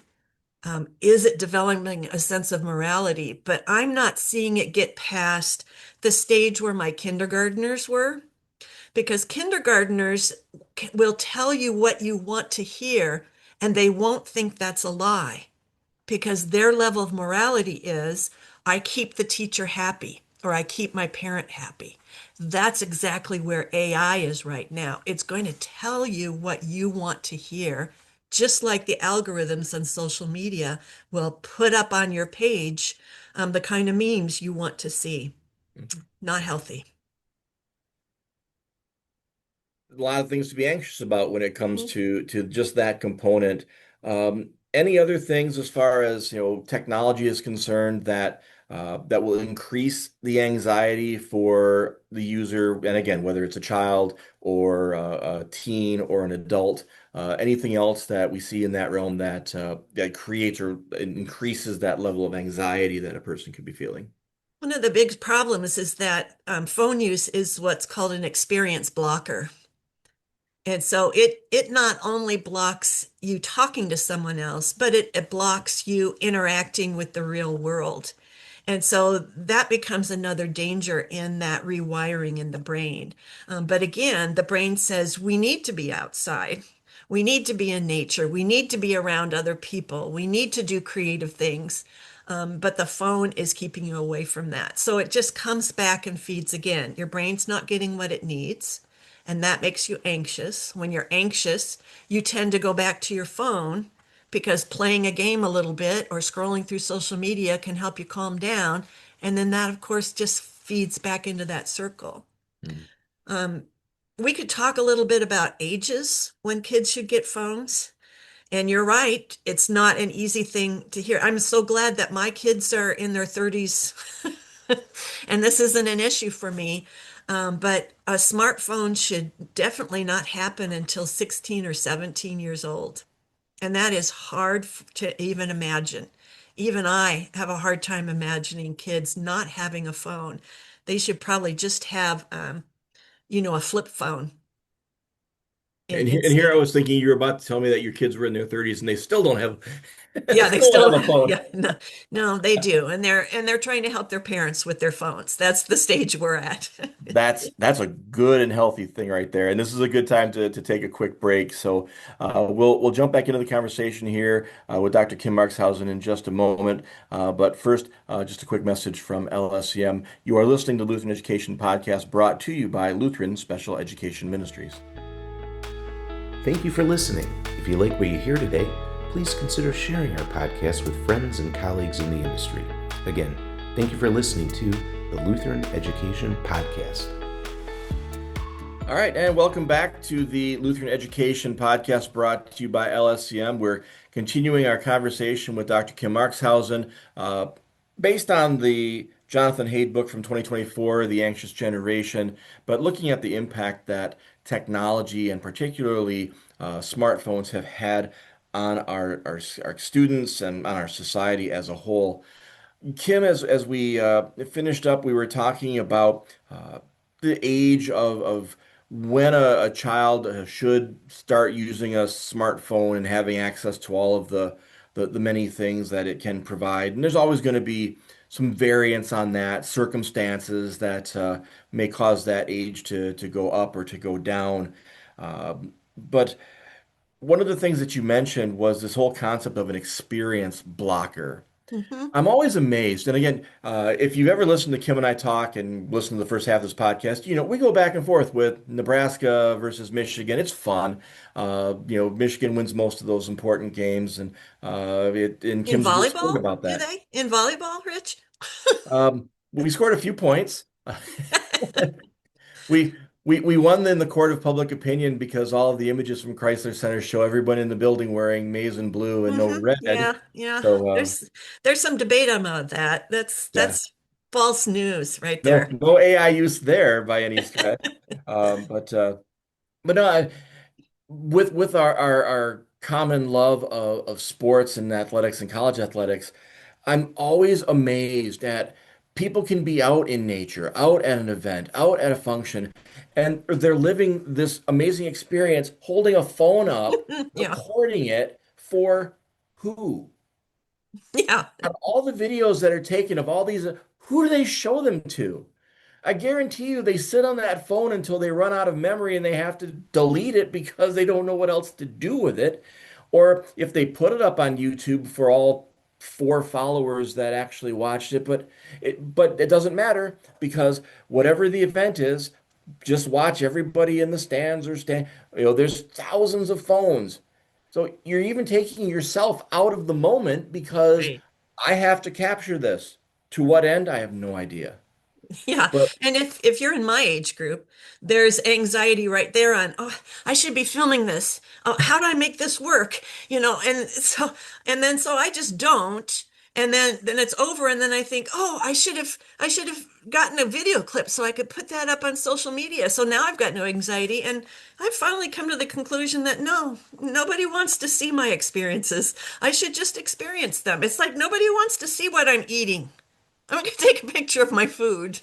is it developing a sense of morality? But I'm not seeing it get past the stage where my kindergartners were, because kindergartners will tell you what you want to hear, and they won't think that's a lie because their level of morality is I keep the teacher happy or I keep my parent happy. That's exactly where AI is right now. It's going to tell you what you want to hear, just like the algorithms on social media will put up on your page the kind of memes you want to see. Not healthy. A lot of things to be anxious about when it comes Mhm. to just that component. Any other things as far as technology is concerned that will increase the anxiety for the user, and again, whether it's a child or a teen or an adult, anything else that we see in that realm that creates or increases that level of anxiety that a person could be feeling? One of the big problems is that phone use is what's called an experience blocker. And so it not only blocks you talking to someone else, but it blocks you interacting with the real world. And so that becomes another danger in that rewiring in the brain. But again, the brain says we need to be outside. We need to be in nature. We need to be around other people. We need to do creative things. But the phone is keeping you away from that. So it just comes back and feeds again. Your brain's not getting what it needs, and that makes you anxious. When you're anxious, you tend to go back to your phone because playing a game a little bit or scrolling through social media can help you calm down. And then that, of course, just feeds back into that circle. Mm. Um, we could talk a little bit about ages when kids should get phones. And you're right, it's not an easy thing to hear. I'm so glad that my kids are in their 30s and this isn't an issue for me. But a smartphone should definitely not happen until 16 or 17 years old. And that is hard to even imagine. Even I have a hard time imagining kids not having a phone. They should probably just have, a flip phone And here instead I of. was thinking you were about to tell me that your kids were in their 30s and they still don't have Yeah, they still don't still, have a phone. yeah, no, no, they do. And they're trying to help their parents with their phones. That's the stage we're at. That's a good and healthy thing right there. And this is a good time to take a quick break. So we'll jump back into the conversation here with Dr. Kim Marxhausen in just a moment. But first, just a quick message from LSCM. You are listening to Lutheran Education Podcast brought to you by Lutheran Special Education Ministries. Thank you for listening. If you like what you hear today, please consider sharing our podcast with friends and colleagues in the industry. Again, thank you for listening to the Lutheran Education Podcast. All right, and welcome back to the Lutheran Education Podcast brought to you by LSCM. We're continuing our conversation with Dr. Kim Marxhausen based on the Jonathan Haidt book from 2024, The Anxious Generation, but looking at the impact that technology and particularly smartphones have had on our students and on our society as a whole. Kim, as we finished up, we were talking about the age of when a child should start using a smartphone and having access to all of the many things that it can provide. And there's always going to be some variance on that, circumstances that may cause that age to go up or to go down. But one of the things that you mentioned was this whole concept of an experience blocker. Mhm. I'm always amazed. And again, if you've ever listened to Kim and I talk and listened to the first half of this podcast, we go back and forth with Nebraska versus Michigan. It's fun. Michigan wins most of those important games, and In Kim's a good sport volleyball, about do that. they? In volleyball, Rich? We scored a few points. We we won in the court of public opinion because all of the images from Chrysler Center show everyone in the building wearing maize and blue and no red. Yeah, yeah. So There's some debate about that. That's yeah. that's false news right No, there. no AI use there by any stretch. But no, with our common love of sports and athletics and college athletics, I'm always amazed at people can be out in nature, out at an event, out at a function, and they're living this amazing experience, holding a phone up, Yeah, recording it for who? yeah. Of all the videos that are taken of all these, who do they show them to? I guarantee you they sit on that phone until they run out of memory and they have to delete it because they don't know what else to do with it. Or if they put it up on YouTube for all four followers that actually watched it, but it doesn't matter because whatever the event is, just watch everybody in the stands or stand. There's thousands of phones. So you're even taking yourself out of the moment because Right. I have to capture this. To what end? I have no idea. Yeah. But And if you're in my age group, there's anxiety right there on, oh, I should be filming this. Oh, how do I make this work? And then so I just don't. And then it's over. And then I think, oh, I should have gotten a video clip so I could put that up on social media. So now I've got no anxiety. And I've finally come to the conclusion that no, nobody wants to see my experiences. I should just experience them. It's like nobody wants to see what I'm eating. I'm gonna take a picture of my food.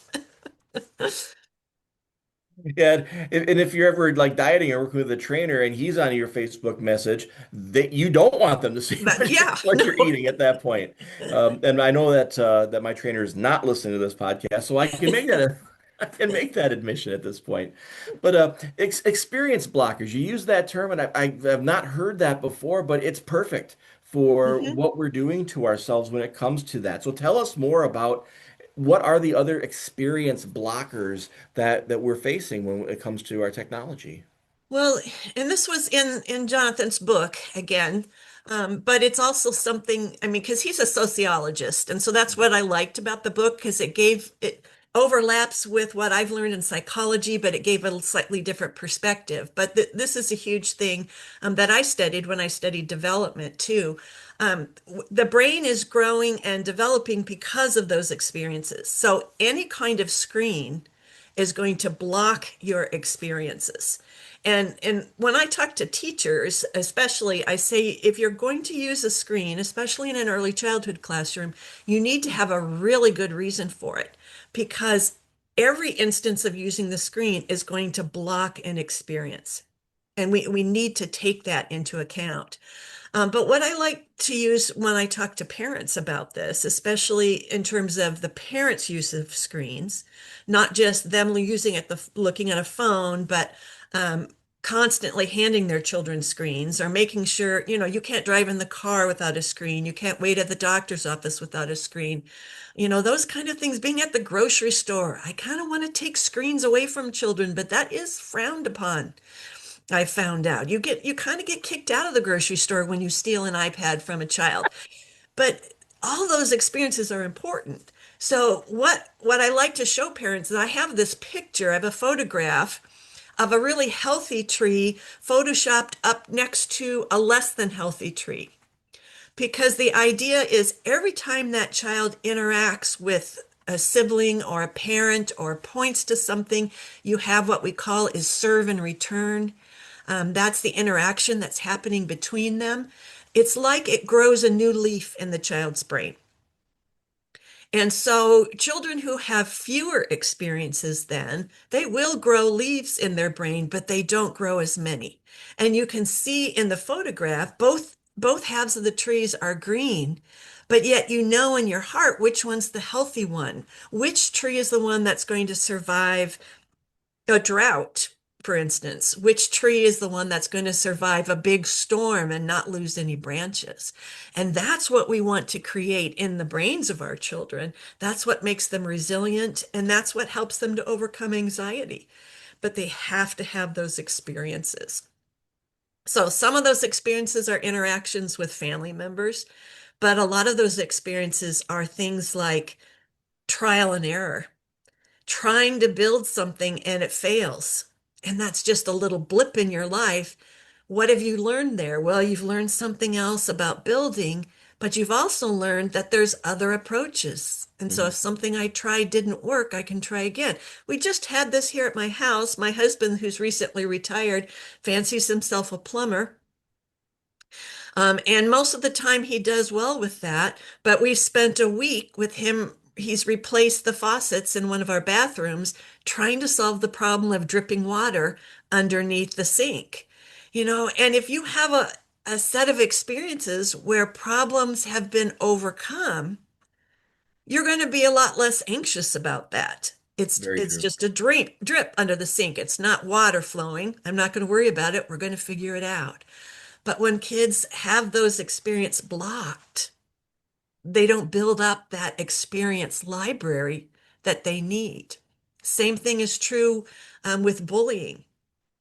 yeah, and if you're ever like dieting or working with a trainer and he's on your Facebook message, that you don't want them to see But yeah, what you're no. eating at that point. And I know that my trainer is not listening to this podcast, so I can make that I can make that admission at this point. But experience blockers, you use that term, and I have not heard that before, but it's perfect for Mhm. what we're doing to ourselves when it comes to that. So tell us more about what are the other experience blockers that we're facing when it comes to our technology? Well, and this was in Jonathan's book again, but it's also something, I mean, because he's a sociologist, and so that's what I liked about the book, because it overlaps with what I've learned in psychology, but it gave a slightly different perspective. But th this is a huge thing that I studied when I studied development too. The brain is growing and developing because of those experiences. So any kind of screen is going to block your experiences. And when I talk to teachers, especially, I say if you're going to use a screen, especially in an early childhood classroom, you need to have a really good reason for it, because every instance of using the screen is going to block an experience. And we need to take that into account. But what I like to use when I talk to parents about this, especially in terms of the parents' use of screens, not just them using it, looking at a phone, but um, constantly handing their children screens, or making sure, you can't drive in the car without a screen. You can't wait at the doctor's office without a screen. Those kind of things. Being at the grocery store, I kind of want to take screens away from children, but that is frowned upon. I found out. You kind of get kicked out of the grocery store when you steal an iPad from a child. But all those experiences are important. So what I like to show parents is I have this picture, I have a photograph of a really healthy tree photoshopped up next to a less than healthy tree. Because the idea is every time that child interacts with a sibling or a parent or points to something, you have what we call is serve and return. That's the interaction that's happening between them. It's like it grows a new leaf in the child's brain. And so children who have fewer experiences then, they will grow leaves in their brain, but they don't grow as many. And you can see in the photograph, both halves of the trees are green, but yet you know in your heart which one's the healthy one, which tree is the one that's going to survive a drought, for instance, which tree is the one that's going to survive a big storm and not lose any branches. And that's what we want to create in the brains of our children. That's what makes them resilient, and that's what helps them to overcome anxiety. But they have to have those experiences. So some of those experiences are interactions with family members, but a lot of those experiences are things like trial and error, trying to build something and it fails. And that's just a little blip in your life. What have you learned there? Well, you've learned something else about building, but you've also learned that there's other approaches. And so if something I tried didn't work, I can try again. We just had this here at my house. My husband, who's recently retired, fancies himself a plumber. And most of the time he does well with that. But we've spent a week with him. He's replaced the faucets in one of our bathrooms, trying to solve the problem of dripping water underneath the sink. And if you have a set of experiences where problems have been overcome, you're going to be a lot less anxious about that. Very It's true. just a drip under the sink. It's not water flowing. I'm not going to worry about it. We're going to figure it out. But when kids have those experience blocked, they don't build up that experience library that they need. Same thing is true with bullying.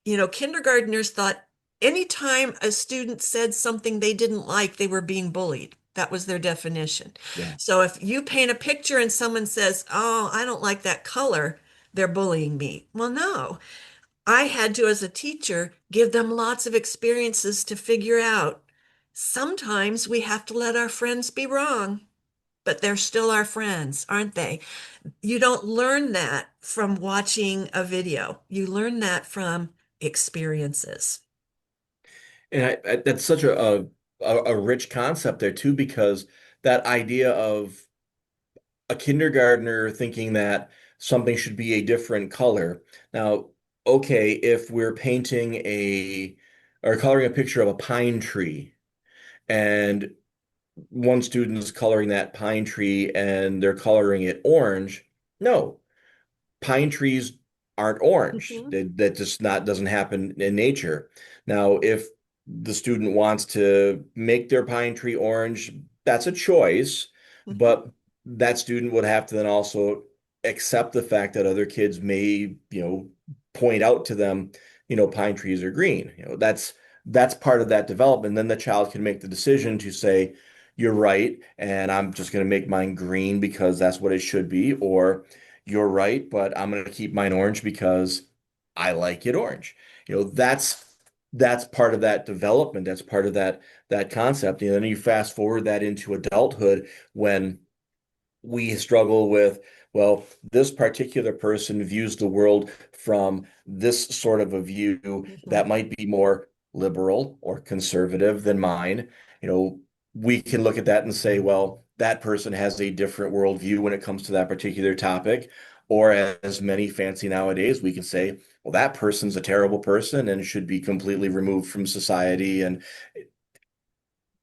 Kindergartners thought anytime a student said something they didn't like, they were being bullied. That was their definition. Yeah. So if you paint a picture and someone says, "Oh, I don't like that color," they're bullying me. Well, no. I had to, as a teacher, give them lots of experiences to figure out. Sometimes we have to let our friends be wrong, but they're still our friends, aren't they? You don't learn that from watching a video. You learn that from experiences. And that's such a rich concept there too, because that idea of a kindergartner thinking that something should be a different color. Now, okay, if we're painting or coloring a picture of a pine tree, and one student is coloring that pine tree and they're coloring it orange, no, pine trees aren't orange. Mhm, That just not doesn't happen in nature. Now, if the student wants to make their pine tree orange, that's a choice, mhm. but that student would have to then also accept the fact that other kids may, point out to them, pine trees are green. That's part of that development. Then the child can make the decision to say, you're right, and I'm just going to make mine green because that's what it should be, or you're right, but I'm going to keep mine orange because I like it orange. That's part of that development. That's part of that concept. Then you fast forward that into adulthood when we struggle with, well, this particular person views the world from this sort of a view Mhm. that might be more liberal or conservative than mine. We can look at that and say, well, that person has a different worldview when it comes to that particular topic. Or as many fancy nowadays, we can say, well, that person's a terrible person and should be completely removed from society.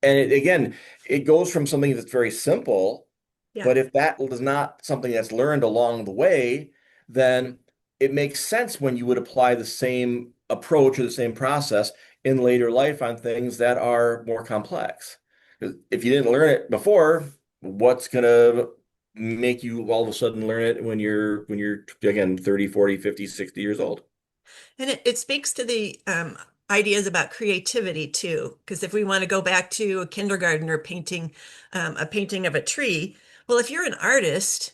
Again, it goes from something that's very simple, Yeah. but if that is not something that's learned along the way, then it makes sense when you would apply the same approach or the same process in later life on things that are more complex. 'Cause if you didn't learn it before, what's gonna make you all of a sudden learn it when you're again 30, 40, 50, 60 years old? And it speaks to the ideas about creativity too, because if we want to go back to a kindergartner painting a painting of a tree, well, if you're an artist,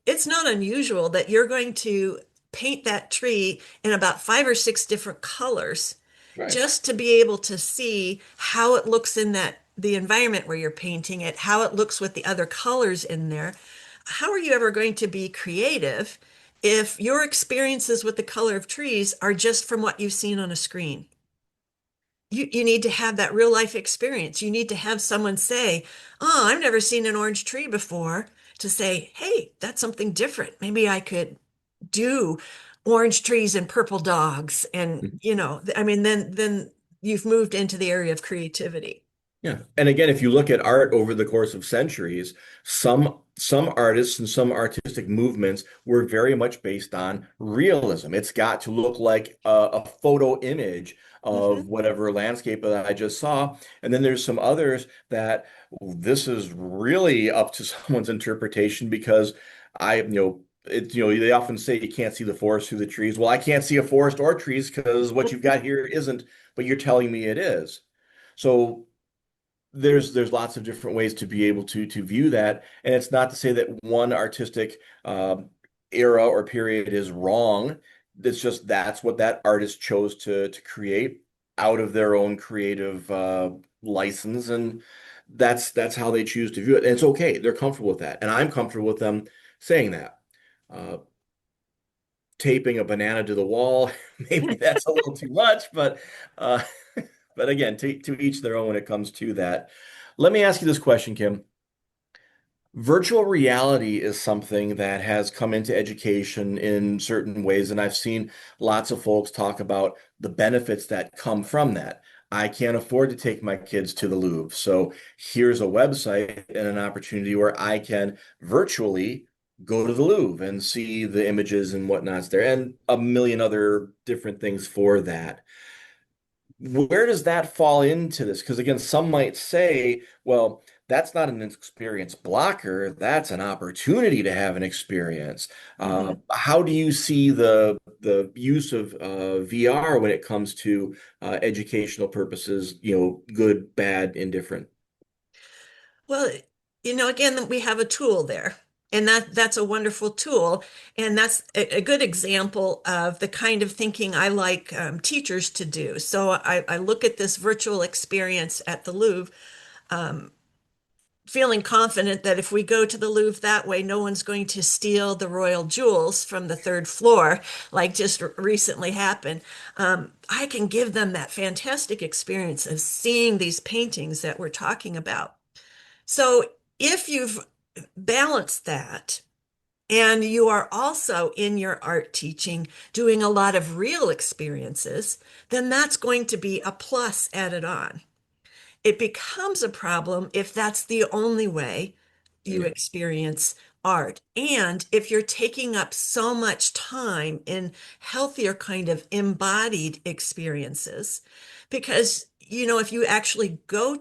it's not unusual that you're going to paint that tree in about 5 or 6 different colors Right. just to be able to see how it looks in the environment where you're painting it, how it looks with the other colors in there. How are you ever going to be creative if your experiences with the color of trees are just from what you've seen on a screen? You need to have that real life experience. You need to have someone say, "Oh, I've never seen an orange tree before," to say, "Hey, that's something different. Maybe I could do orange trees and purple dogs." And, I mean, then you've moved into the area of creativity. Yeah. And again, if you look at art over the course of centuries, some artists and some artistic movements were very much based on realism. It's got to look like a photo image Mhm. of whatever landscape that I just saw. And then there's some others that this is really up to someone's interpretation because they often say you can't see the forest through the trees. Well, I can't see a forest or trees because what you've got here isn't, but you're telling me it is. So there's lots of different ways to be able to view that, and it's not to say that one artistic era or period is wrong. It's just that's what that artist chose to create out of their own creative license, and that's how they choose to view it. And it's okay. They're comfortable with that, and I'm comfortable with them saying that. Uh, Taping a banana to the wall, maybe that's a little too much, uh, but again, to each their own when it comes to that. Let me ask you this question, Kim. Virtual reality is something that has come into education in certain ways, and I've seen lots of folks talk about the benefits that come from that. I can't afford to take my kids to the Louvre, so here's a website and an opportunity where I can virtually go to the Louvre and see the images and whatnot's there, and a million other different things for that. Where does that fall into this? Because again, some might say, well, that's not an experience blocker. That's an opportunity to have an experience. Mhm. How do you see the use of VR when it comes to educational purposes? Good, bad, indifferent. Well, again, we have a tool there, and that's a wonderful tool, and that's a good example of the kind of thinking I like teachers to do. So I look at this virtual experience at the Louvre, feeling confident that if we go to the Louvre that way, no one's going to steal the royal jewels from the third floor, like just recently happened. I can give them that fantastic experience of seeing these paintings that we're talking about. So if you've balanced that, and you are also in your art teaching doing a lot of real experiences, then that's going to be a plus added on. It becomes a problem if that's the only way you Yeah. experience art. And if you're taking up so much time in healthier kind of embodied experiences, because if you actually go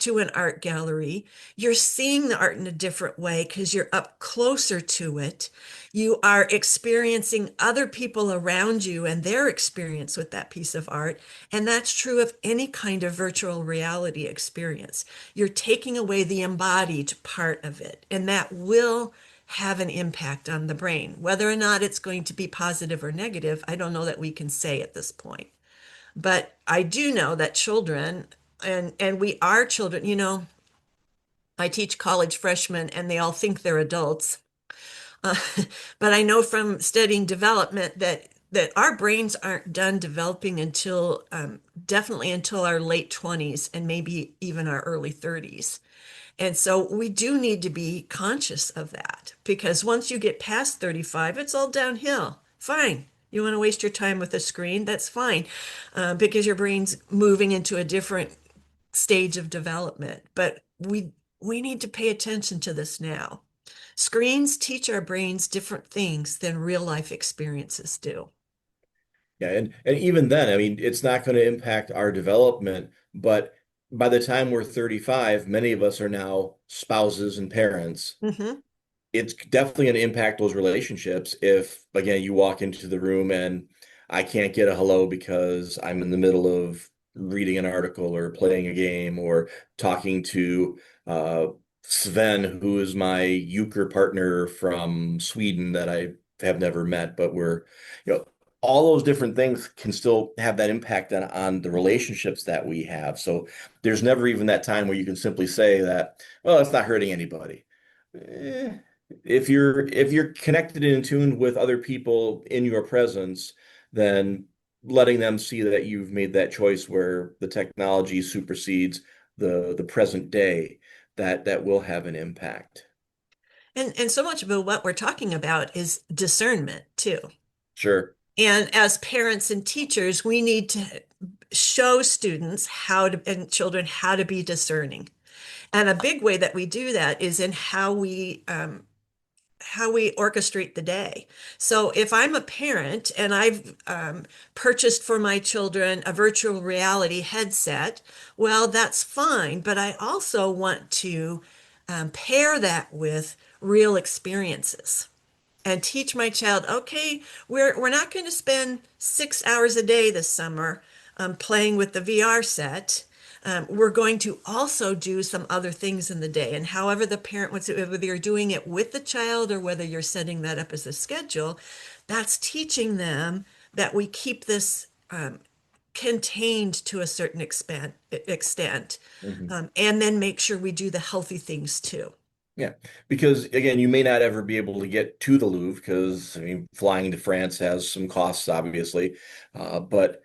to an art gallery, you're seeing the art in a different way because you're up closer to it. You are experiencing other people around you and their experience with that piece of art. And that's true of any kind of virtual reality experience. You're taking away the embodied part of it, and that will have an impact on the brain. Whether or not it's going to be positive or negative, I don't know that we can say at this point. But I do know that children, and we are children, I teach college freshmen and they all think they're adults. Uh, but I know from studying development that our brains aren't done developing until definitely until our late 20s and maybe even our early 30s. And so we do need to be conscious of that because once you get past 35, it's all downhill. Fine. You want to waste your time with a screen? That's fine, because your brain's moving into a different stage of development. But we need to pay attention to this now. Screens teach our brains different things than real life experiences do. Yeah, and even then, I mean, it's not going to impact our development, but by the time we're 35, many of us are now spouses and parents. Hmm. It's definitely going to impact those relationships if, again, you walk into the room and I can't get a hello because I'm in the middle of reading an article or playing a game or talking to uh, Sven, who is my euchre partner from Sweden that I have never met, but you know, all those different things can still have that impact on the relationships that we have. So there's never even that time where you can simply say that, well, it's not hurting anybody. Eh, if you're connected and in tune with other people in your presence, then letting them see that you've made that choice where the technology supersedes the present day, that will have an impact. And so much of what we're talking about is discernment too. Sure. And as parents and teachers, we need to show students how to and children how to be discerning. And a big way that we do that is in how we orchestrate the day. So if I'm a parent and I've purchased for my children a virtual reality headset, well, that's fine. But I also want to pair that with real experiences and teach my child, okay, we're not going to spend 6 hours a day this summer playing with the VR set. We're going to also do some other things in the day. And however the parent wants to, whether you're doing it with the child or whether you're setting that up as a schedule, that's teaching them that we keep this contained to a certain extent, Mhm. and then make sure we do the healthy things too. Yeah, because again, you may not ever be able to get to the Louvre because I mean, flying to France has some costs, obviously, but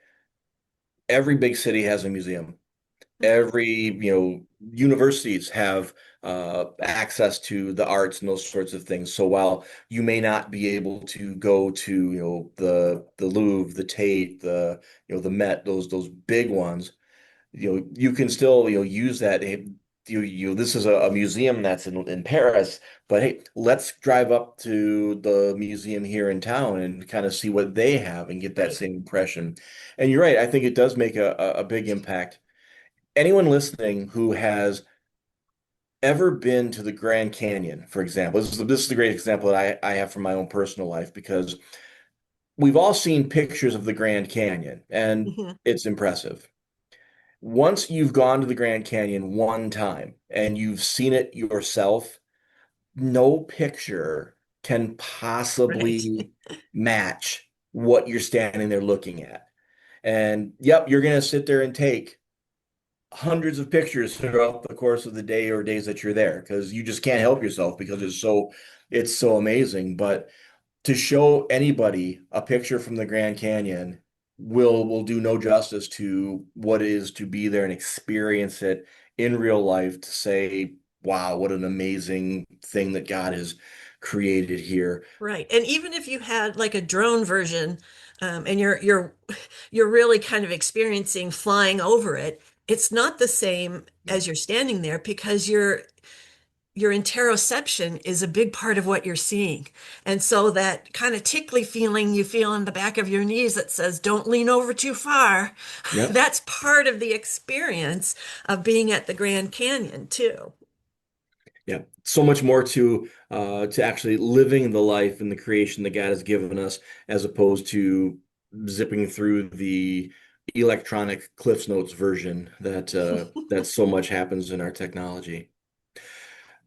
every big city has a museum. Every, universities have access to the arts and those sorts of things. So while you may not be able to go to, the Louvre, the Tate, the Met, those big ones, you can still, use that. Hey, this is a museum that's in Paris, but hey, let's drive up to the museum here in town and kind of see what they have and get that Right. same impression. And you're right, I think it does make a big impact. Anyone listening who has ever been to the Grand Canyon, for example, this is a great example that I have from my own personal life because we've all seen pictures of the Grand Canyon and Mhm. it's impressive. Once you've gone to the Grand Canyon one time and you've seen it yourself, no picture can Right. possibly match what you're standing there looking at. And yep, you're going to sit there and take hundreds of pictures throughout the course of the day or days that you're there because you just can't help yourself because it's so amazing. But to show anybody a picture from the Grand Canyon will do no justice to what it is to be there and experience it in real life to say, wow, what an amazing thing that God has created here. Right. And even if you had like a drone version, and you're really kind of experiencing flying over it, it's not the same No. as you're standing there because your interoception is a big part of what you're seeing. And so that kind of tickly feeling you feel in the back of your knees that says, don't lean over too far, Yep. that's part of the experience of being at the Grand Canyon, too. Yeah. So much more to actually living the life and the creation that God has given us, as opposed to zipping through the electronic Cliffs Notes version that so much happens in our technology.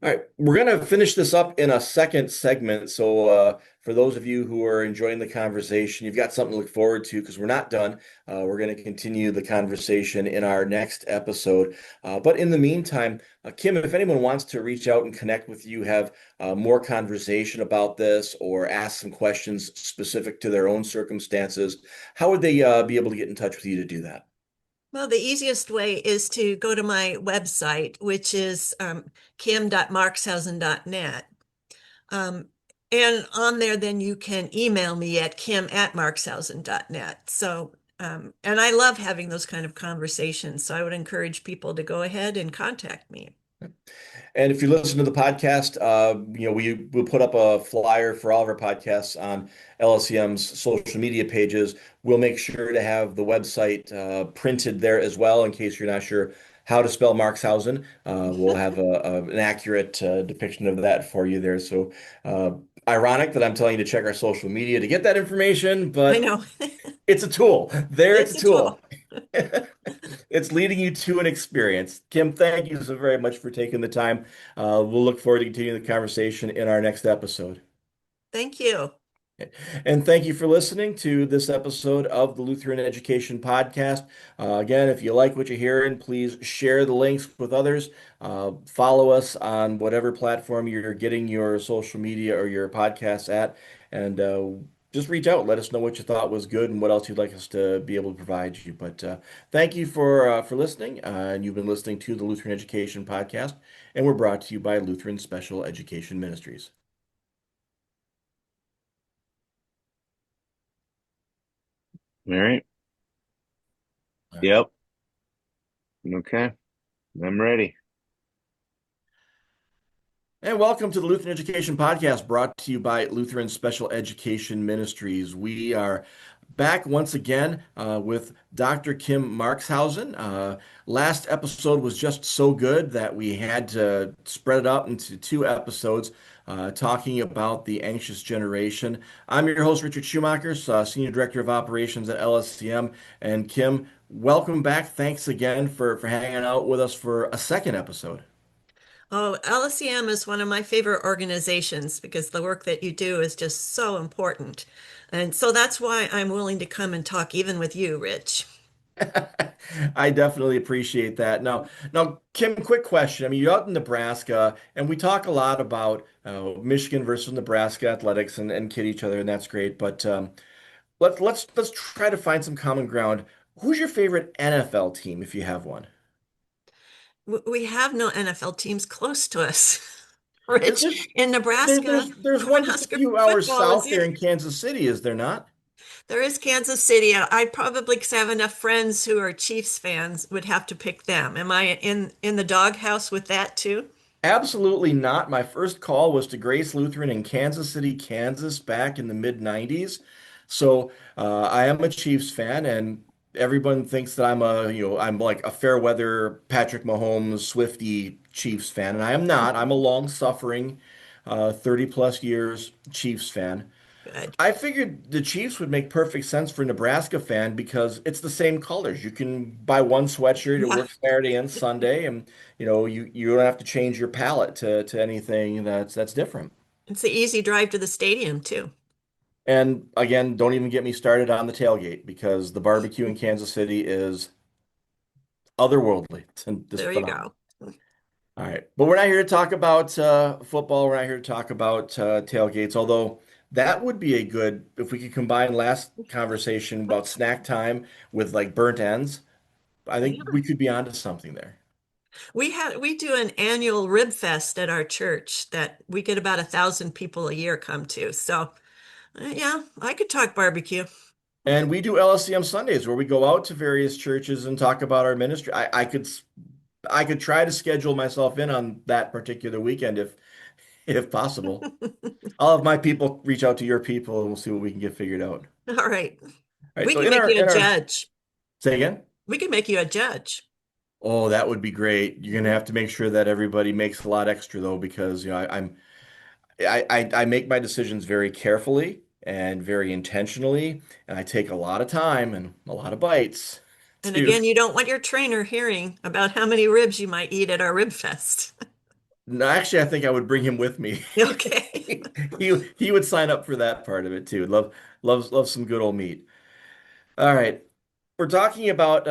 All right, we're going to finish this up in a second segment. So, for those of you who are enjoying the conversation, you've got something to look forward to because we're not done. We're going to continue the conversation in our next episode. But in the meantime, Kim, if anyone wants to reach out and connect with you, have more conversation about this, or ask some questions specific to their own circumstances, how would they be able to get in touch with you to do that? Well, the easiest way is to go to my website, which is kim.marxhausen.net. Um, and on there, then you can email me at kim@marxhausen.net. So, and I love having those kind of conversations. So I would encourage people to go ahead and contact me. And if you listen to the podcast, we will put up a flyer for all of our podcasts on LSCM's social media pages. We'll make sure to have the website printed there as well, in case you're not sure how to spell Marxhausen. We'll have an accurate depiction of that for you there. So, ironic that I'm telling you to check our social media to get that information, I but know. it's a tool. There, it's It's a a tool. tool. It's leading you to an experience. Kim, thank you so very much for taking the time. We'll look forward to continuing the conversation in our next episode. Thank you. And thank you for listening to this episode of the Lutheran Education Podcast. Again, if you like what you're hearing, please share the links with others. Follow us on whatever platform you're getting your social media or your podcasts at. And just reach out. Let us know what you thought was good and what else you'd like us to be able to provide you. But thank you for listening. And you've been listening to the Lutheran Education Podcast. And we're brought to you by Lutheran Special Education Ministries. All right. Yep. Okay. I'm ready. And welcome to the Lutheran Education Podcast, brought to you by Lutheran Special Education Ministries. We are back once again with Dr. Kim Marxhausen. Last episode was just so good that we had to spread it up into two episodes talking about the anxious generation. I'm your host, Richard Schumacher, Senior Director of Operations at LSCM. And Kim, welcome back. Thanks again for hanging out with us for a second episode. Oh, LSEM is one of my favorite organizations because the work that you do is just so important. And so that's why I'm willing to come and talk even with you, Rich. I definitely appreciate that. Now, Kim, quick question. I mean, you're out in Nebraska, and we talk a lot about Michigan versus Nebraska athletics and kid each other, and that's great. But let's try to find some common ground. Who's your favorite NFL team, if you have one? We have no NFL teams close to us. Is Rich, there, in Nebraska, there's one just a Cornhusker few hours football is south there it. in Kansas City, is there not? There is Kansas City. I probably, because I have enough friends who are Chiefs fans, would have to pick them. Am I in the doghouse with that too? Absolutely not. My first call was to Grace Lutheran in Kansas City, Kansas, back in the mid 90s. So I am a Chiefs fan, and everyone thinks that I'm like a fair weather Patrick Mahomes, Swifty Chiefs fan, and I am not. I'm a long suffering, 30 plus years Chiefs fan. Good. I figured the Chiefs would make perfect sense for a Nebraska fan because it's the same colors. You can buy one sweatshirt, it Yeah, works Saturday and Sunday, and you don't have to change your palette to anything that's different. it's the easy drive to the stadium too. And again, don't even get me started on the tailgate because the barbecue in Kansas City is otherworldly. It's just There you phenomenal. go. All right, but we're not here to talk about football. We're not here to talk about tailgates, although that would be a good if we could combine last conversation about snack time with like burnt ends. I think Yeah. we could be onto something there. We do an annual rib fest at our church that we get about 1,000 people a year come to. So yeah, I could talk barbecue. And we do LSCM Sundays where we go out to various churches and talk about our ministry. I could I could try to schedule myself in on that particular weekend if possible. I'll have my people reach out to your people and we'll see what we can get figured out. All right. All right. We So can make you a judge. say again. We can make you a judge. Oh, that would be great. You're gonna have to make sure that everybody makes a lot extra though, because I make my decisions very carefully and very intentionally, and I take a lot of time and a lot of bites And to. again, you don't want your trainer hearing about how many ribs you might eat at our rib fest. No, actually, I think I would bring him with me. Okay. He would sign up for that part of it too. Love some good old meat. All right. We're talking about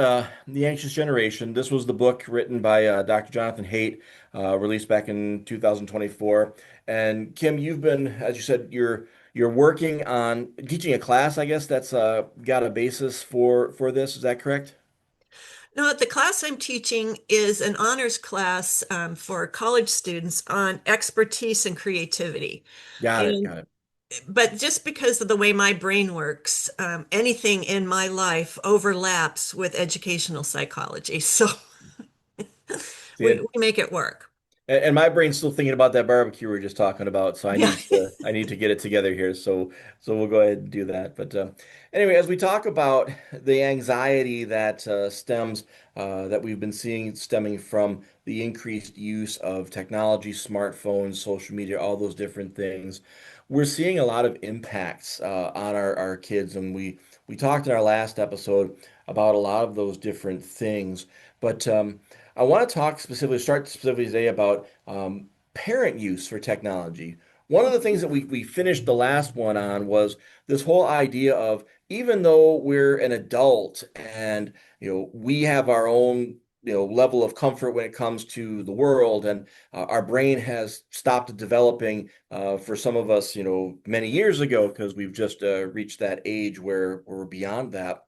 The Anxious Generation. This was the book written by Dr. Jonathan Haidt, released back in 2024. And Kim, you've been, as you said, you're working on teaching a class, I guess, that's got a basis for this. Is that correct? No, the class I'm teaching is an honors class for college students on expertise and creativity. Got it. And Got it. but just because of the way my brain works, anything in my life overlaps with educational psychology. So See we it? make it work. And my brain's still thinking about that barbecue we were just talking about, so Yeah. I need to get it together here. So we'll go ahead and do that. But anyway, as we talk about the anxiety that stems that we've been seeing stemming from the increased use of technology, smartphones, social media, all those different things, we're seeing a lot of impacts on our kids, and we talked in our last episode about a lot of those different things, but. I want to start specifically today about parent use for technology. One of the things that we finished the last one on was this whole idea of, even though we're an adult and we have our own level of comfort when it comes to the world, and our brain has stopped developing for some of us many years ago, because we've just reached that age where we're beyond that.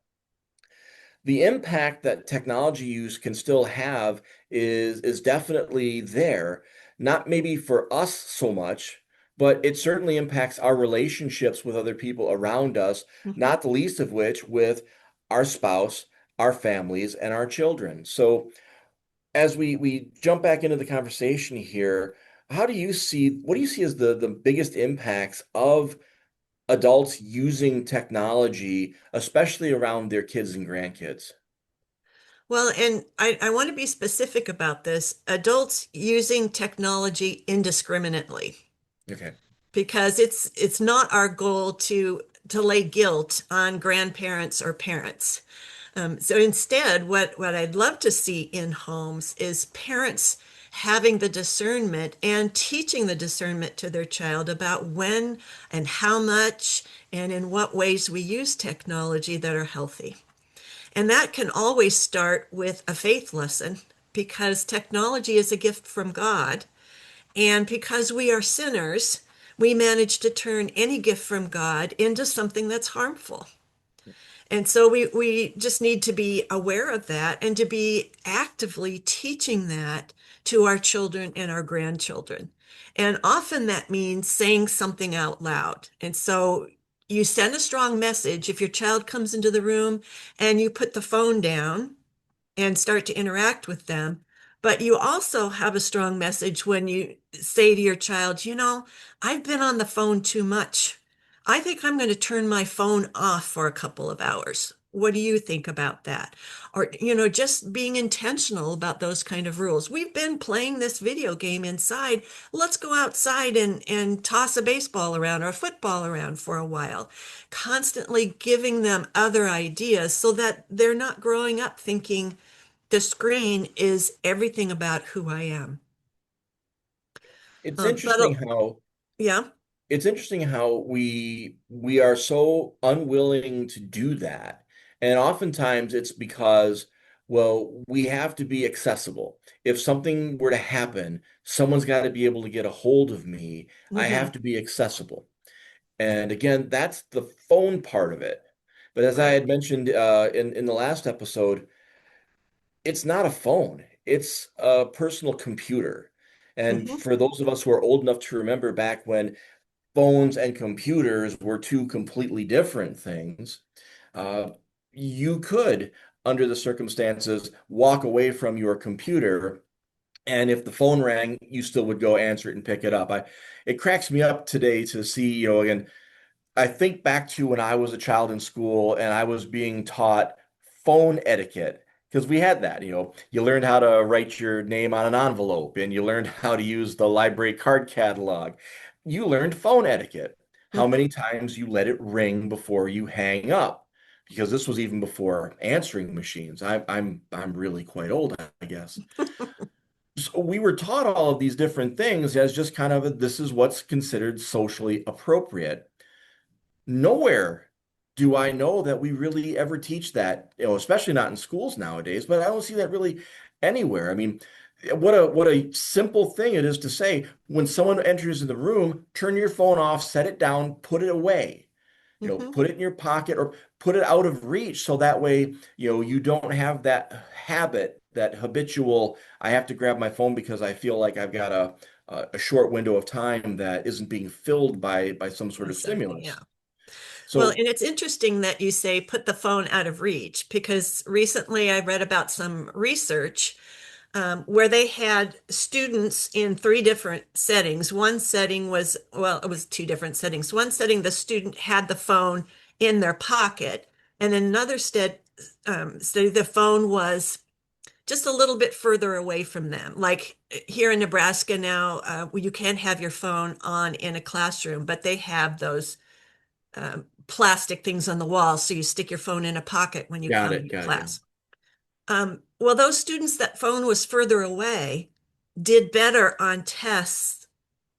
The impact that technology use can still have is definitely there. Not maybe for us so much, but it certainly impacts our relationships with other people around us, Mhm. not the least of which with our spouse, our families, and our children. So as we jump back into the conversation here, what do you see as the biggest impacts of adults using technology, especially around their kids and grandkids? Well, and I want to be specific about this. Adults using technology indiscriminately, Okay. because it's not our goal to lay guilt on grandparents or parents. So instead, what I'd love to see in homes is parents having the discernment and teaching the discernment to their child about when and how much and in what ways we use technology that are healthy. And that can always start with a faith lesson, because technology is a gift from God. And because we are sinners, we manage to turn any gift from God into something that's harmful. And so we just need to be aware of that and to be actively teaching that to our children and our grandchildren. And often that means saying something out loud. And so you send a strong message if your child comes into the room and you put the phone down and start to interact with them. But you also have a strong message when you say to your child, I've been on the phone too much. I think I'm going to turn my phone off for a couple of hours. What do you think about that? Or, just being intentional about those kind of rules. We've been playing this video game inside. Let's go outside and toss a baseball around or a football around for a while. Constantly giving them other ideas so that they're not growing up thinking the screen is everything about who I am. It's But interesting how yeah. it's interesting how we are so unwilling to do that. And oftentimes it's because, well, we have to be accessible. If something were to happen, someone's got to be able to get a hold of me. I have Hmm. to be accessible. And again, that's the phone part of it. But as I Right. had mentioned in the last episode, it's not a phone. It's a personal computer. And Hmm. for those of us who are old enough to remember back when phones and computers were two completely different things, uh, you could under the circumstances, walk away from your computer, and if the phone rang, you still would go answer it and pick it up. It cracks me up today to see, again, I think back to when I was a child in school and I was being taught phone etiquette because we had that. You learned how to write your name on an envelope and you learned how to use the library card catalog. You learned phone etiquette. How Mhm. many times you let it ring before you hang up? Because this was even before answering machines. I'm really quite old, I guess. So we were taught all of these different things as just kind of this is what's considered socially appropriate. Nowhere do I know that we really ever teach that, especially not in schools nowadays, but I don't see that really anywhere. I mean, what a simple thing it is to say when someone enters in the room, turn your phone off, set it down, put it away. Mhm. Put it in your pocket or put it out of reach so that way, you don't have that habit, that habitual, I have to grab my phone because I feel like I've got a short window of time that isn't being filled by some sort One of second, yeah. stimulus. Well, So and it's interesting that you say put the phone out of reach because recently I read about some research where they had students in three different settings. One setting was, well, it was two different settings. One setting, the student had the phone in their pocket, and in another study, the phone was just a little bit further away from them. Like here in Nebraska now, you can't have your phone on in a classroom, but they have those plastic things on the wall, so you stick your phone in a pocket when you got come it, into got it, yeah. class. Well, those students that phone was further away did better on tests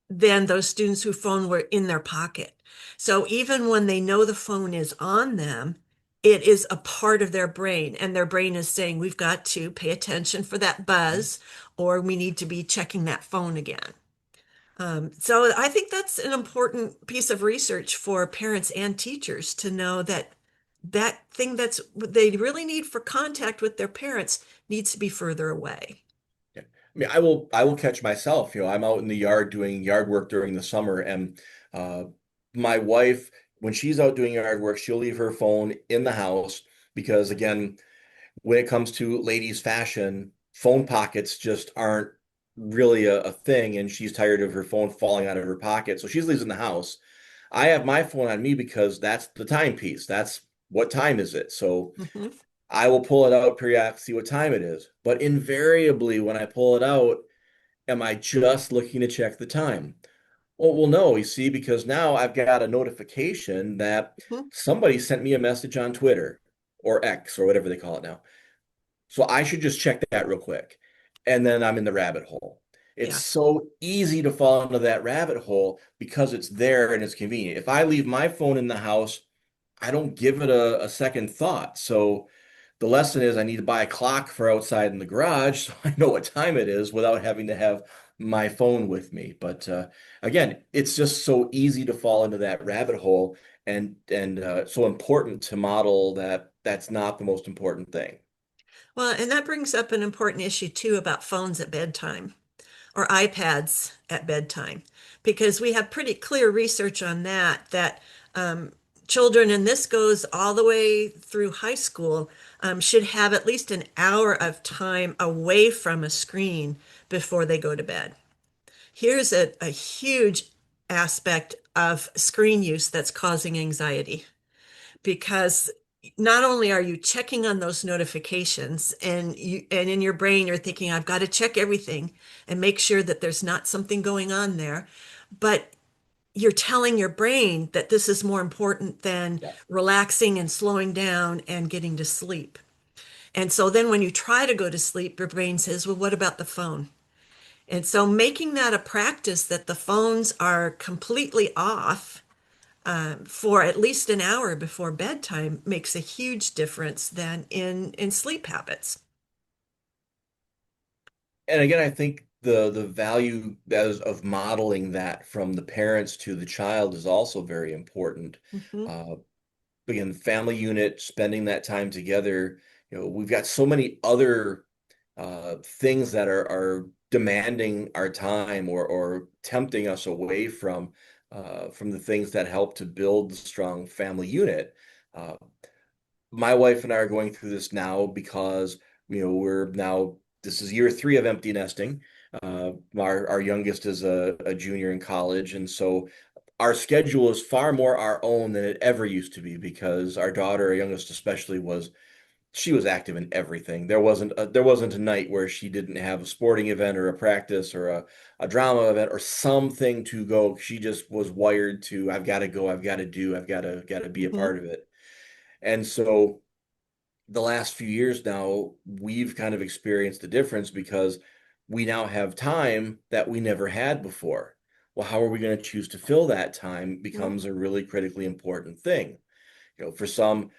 than those students whose phone were in their pocket. So even when they know the phone is on them, it is a part of their brain, and their brain is saying, we've got to pay attention for that buzz, or we need to be checking that phone again. So I think that's an important piece of research for parents and teachers to know that that thing that's they really need for contact with their parents needs to be further away. Yeah. I mean, I will catch myself. I'm out in the yard doing yard work during the summer, and uh, my wife, when she's out doing yard work, she'll leave her phone in the house because, again, when it comes to ladies' fashion, phone pockets just aren't really a thing, and she's tired of her phone falling out of her pocket, so she leaves it in the house. I have my phone on me because that's the timepiece. That's what time is it? So Mhm. I will pull it out periodically, see what time it is. But invariably, when I pull it out, am I just looking to check the time? Well, no, you see, because now I've got a notification that Mhm. somebody sent me a message on Twitter or X or whatever they call it now. So I should just check that real quick. And then I'm in the rabbit hole. It's Yeah. so easy to fall into that rabbit hole because it's there and it's convenient. If I leave my phone in the house, I don't give it a second thought. So the lesson is I need to buy a clock for outside in the garage so I know what time it is without having to have my phone with me. But again, it's just so easy to fall into that rabbit hole and so important to model that that's not the most important thing. Well, and that brings up an important issue too about phones at bedtime or iPads at bedtime, because we have pretty clear research on that um, children, and this goes all the way through high school, should have at least an hour of time away from a screen before they go to bed. Here's a huge aspect of screen use that's causing anxiety because not only are you checking on those notifications and in your brain you're thinking I've got to check everything and make sure that there's not something going on there, but you're telling your brain that this is more important than Yeah. relaxing and slowing down and getting to sleep. And so then when you try to go to sleep, your brain says, well, what about the phone? And so making that a practice that the phones are completely off for at least an hour before bedtime makes a huge difference than in sleep habits. And again, I think the value that is of modeling that from the parents to the child is also very important. Mhm. Uh, Again, family unit, spending that time together. We've got so many other things that are demanding our time or tempting us away from the things that help to build the strong family unit. Uh, my wife and I are going through this now because, this is year 3 of empty nesting. Our youngest is a junior in college. And so our schedule is far more our own than it ever used to be because our daughter, our youngest especially, she was active in everything. There wasn't a night where she didn't have a sporting event or a practice or a drama event or something to go. She just was wired to, I've got to go, I've got to do, I've got to be a Mhm. part of it. And so the last few years now, we've kind of experienced the difference because we now have time that we never had before. Well, how are we going to choose to fill that time Mhm. becomes a really critically important thing. For some,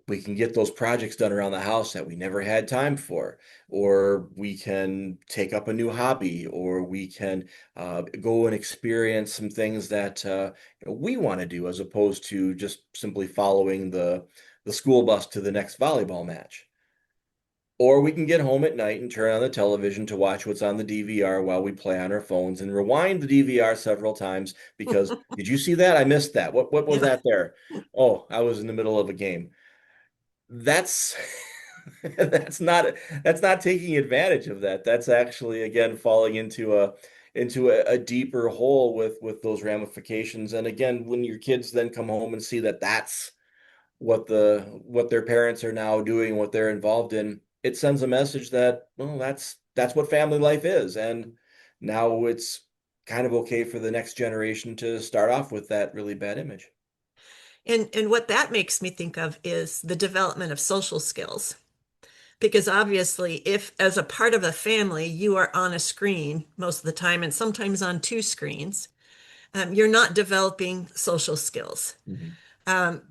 we can get those projects done around the house that we never had time for, or we can take up a new hobby, or we can go and experience some things that we want to do as opposed to just simply following the school bus to the next volleyball match. Or we can get home at night and turn on the television to watch what's on the DVR while we play on our phones and rewind the DVR several times because did you see that? I missed that. What was Yeah. that there? Oh, I was in the middle of a game. That's that's not that's not taking advantage of that. That's actually again falling into a deeper hole with those ramifications. And again, when your kids then come home and see that that's what their parents are now doing, what they're involved in, it sends a message that, well, that's what family life is. And now it's kind of okay for the next generation to start off with that really bad image. And what that makes me think of is the development of social skills. Because obviously, if as a part of a family, you are on a screen most of the time and sometimes on two screens, you're not developing social skills. Mhm. Um,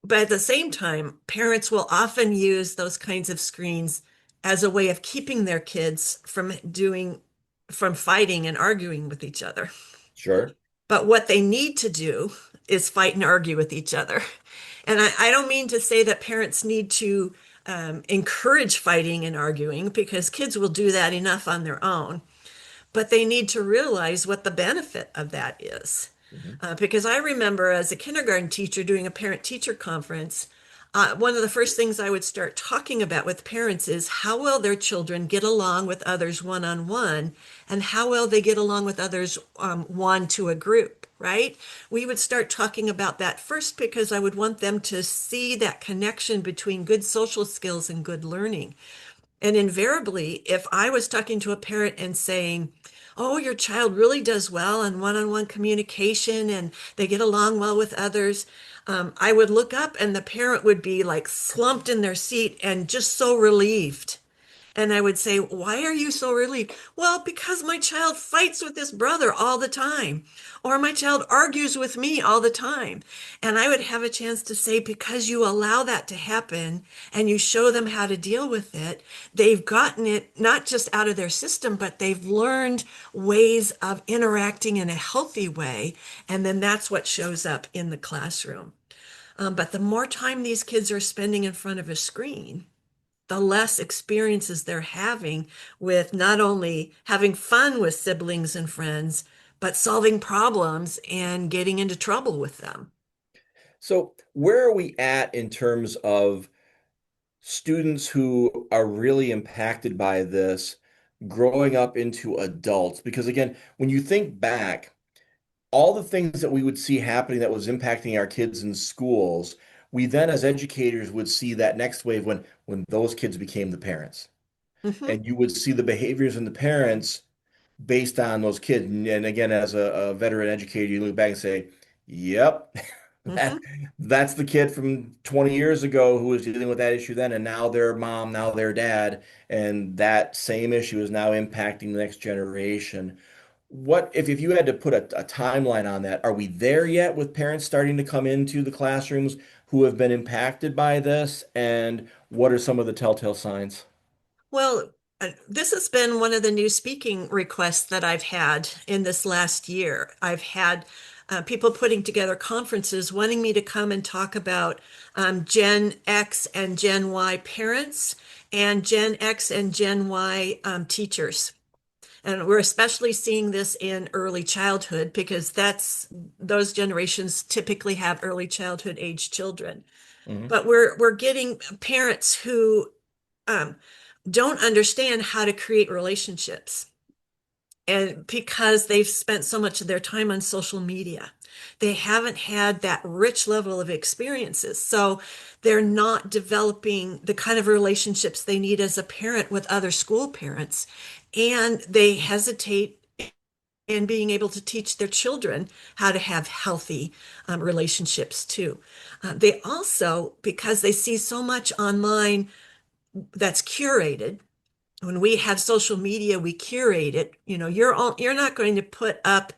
but at the same time, parents will often use those kinds of screens as a way of keeping their kids from fighting and arguing with each other. Sure. But what they need to do is fight and argue with each other. And I don't mean to say that parents need to encourage fighting and arguing because kids will do that enough on their own, but they need to realize what the benefit of that is. Mhm. Because I remember as a kindergarten teacher doing a parent teacher conference, one of the first things I would start talking about with parents is how well their children get along with others one on one and how well they get along with others one to a group, right? We would start talking about that first because I would want them to see that connection between good social skills and good learning. And invariably, if I was talking to a parent and saying, oh, your child really does well on one-on-one communication and they get along well with others, I would look up and the parent would be like slumped in their seat and just so relieved. And I would say, why are you so relieved? Well, because my child fights with his brother all the time, or my child argues with me all the time. And I would have a chance to say, because you allow that to happen and you show them how to deal with it, they've gotten it not just out of their system, but they've learned ways of interacting in a healthy way. And then that's what shows up in the classroom. But the more time these kids are spending in front of a screen, the less experiences they're having with not only having fun with siblings and friends, but solving problems and getting into trouble with them. So, where are we at in terms of students who are really impacted by this growing up into adults? Because again, when you think back, all the things that we would see happening that was impacting our kids in schools, we then as educators would see that next wave when those kids became the parents. Mhm, And you would see the behaviors in the parents based on those kids. And again, as a veteran educator, you look back and say, yep, that mhm. that's the kid from 20 years ago who was dealing with that issue then, and now their mom, now their dad, and that same issue is now impacting the next generation. What if you had to put a timeline on that? Are we there yet with parents starting to come into the classrooms who have been impacted by this? And what are some of the telltale signs? Well, this has been one of the new speaking requests that I've had in this last year. I've had people putting together conferences wanting me to come and talk about Gen X and Gen Y parents and Gen X and Gen Y teachers. And we're especially seeing this in early childhood because those generations typically have early childhood age children. Mhm. But we're getting parents who um, don't understand how to create relationships. And because they've spent so much of their time on social media, they haven't had that rich level of experiences. So they're not developing the kind of relationships they need as a parent with other school parents. And they hesitate in being able to teach their children how to have healthy relationships too. They also, because they see so much online that's curated, when we have social media, we curate it. You're not going to put up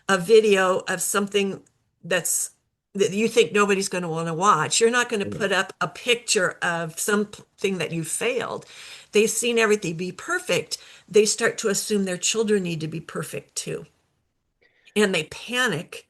a video of something that's that you think nobody's going to want to watch. You're not going to Mhm. put up a picture of something that you failed. They've seen everything be perfect. They start to assume their children need to be perfect too. And they panic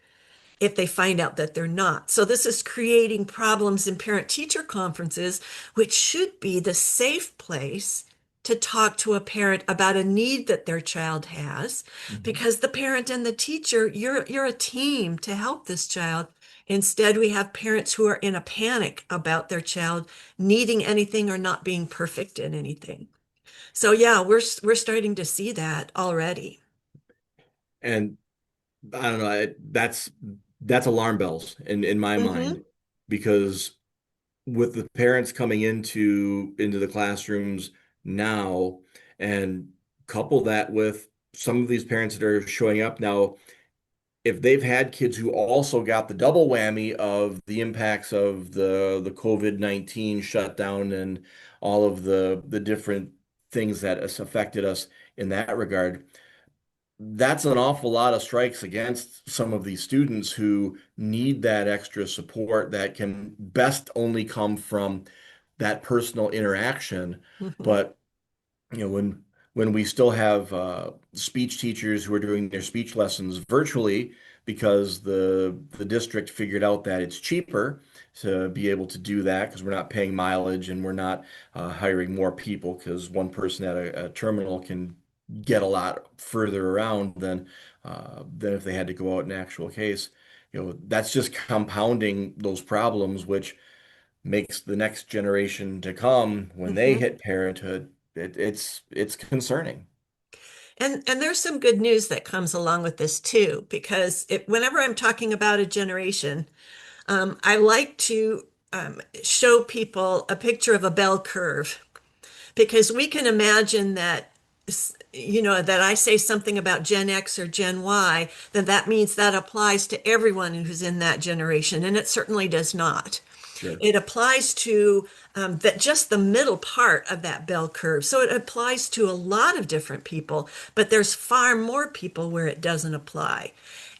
if they find out that they're not. So this is creating problems in parent-teacher conferences, which should be the safe place to talk to a parent about a need that their child has, Mhm. because the parent and the teacher, you're a team to help this child. Instead, we have parents who are in a panic about their child needing anything or not being perfect in anything. So yeah, we're starting to see that already. And I don't know, that's alarm bells in my Hmm. mind, because with the parents coming into the classrooms now, and couple that with some of these parents that are showing up now, if they've had kids who also got the double whammy of the impacts of the COVID-19 shutdown and all of the different things that has affected us in that regard, that's an awful lot of strikes against some of these students who need that extra support that can best only come from that personal interaction. Hmm. But when we still have speech teachers who are doing their speech lessons virtually because the district figured out that it's cheaper to be able to do that, because we're not paying mileage and we're not hiring more people, because one person at a terminal can get a lot further around than if they had to go out in actual case. That's just compounding those problems, which makes the next generation to come, when they Hmm. hit parenthood, it's concerning. And there's some good news that comes along with this too, because whenever I'm talking about a generation, I like to show people a picture of a bell curve, because we can imagine that, that I say something about Gen X or Gen Y, then that means that applies to everyone who's in that generation, and it certainly does not. Sure. It applies to that just the middle part of that bell curve. So it applies to a lot of different people, but there's far more people where it doesn't apply.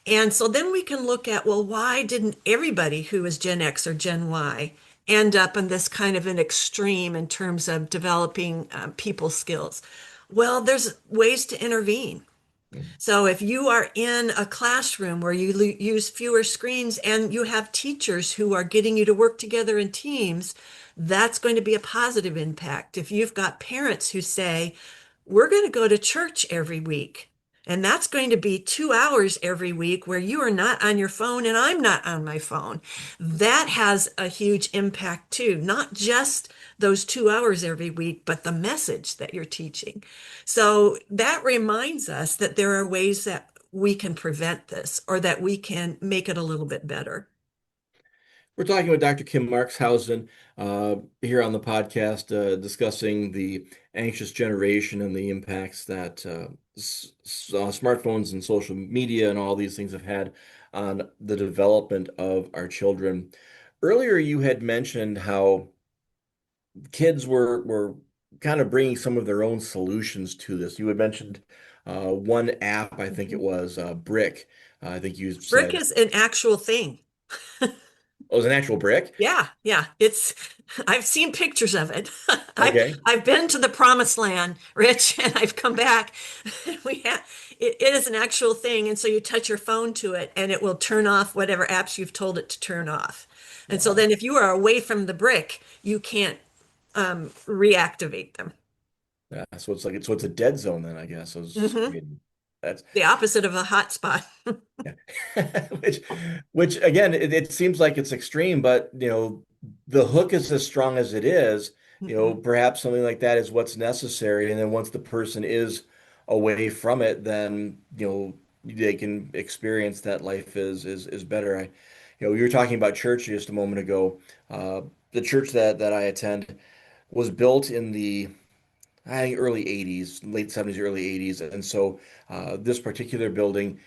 And so then we can look at, well, why didn't everybody who is Gen X or Gen Y end up in this kind of an extreme in terms of developing people skills? Well, there's ways to intervene. So if you are in a classroom where you use fewer screens and you have teachers who are getting you to work together in teams, that's going to be a positive impact. If you've got parents who say, we're going to go to church every week, and that's going to be 2 hours every week where you are not on your phone and I'm not on my phone. That has a huge impact too, not just those 2 hours every week, but the message that you're teaching. So that reminds us that there are ways that we can prevent this or that we can make it a little bit better. We're talking with Dr. Kim Marxhausen here on the podcast, discussing the anxious generation and the impacts that smartphones and social media and all these things have had on the development of our children. Earlier, you had mentioned how kids were kind of bringing some of their own solutions to this. You had mentioned one app, I think it Mhm. was Brick. I think you Brick said, is an actual thing. oh, it was an actual brick. Yeah, yeah. I've seen pictures of it. I've Okay. I've been to the promised land, Rich, and I've come back. We have it is an actual thing, and so you touch your phone to it and it will turn off whatever apps you've told it to turn off. And so Wow. then if you are away from the brick, you can't reactivate them. Yeah, so it's a dead zone then, I guess. I Hmm. mean, that's The opposite of a hotspot. yeah. which which again, it seems like it's extreme, but the hook is as strong as it is, Mhm. perhaps something like that is what's necessary. And then once the person is away from it, then, they can experience that life is better. You were talking about church just a moment ago. Uh, the church that I attend was built in the, I think, early 80s, late 70s, early 80s. And so this particular building,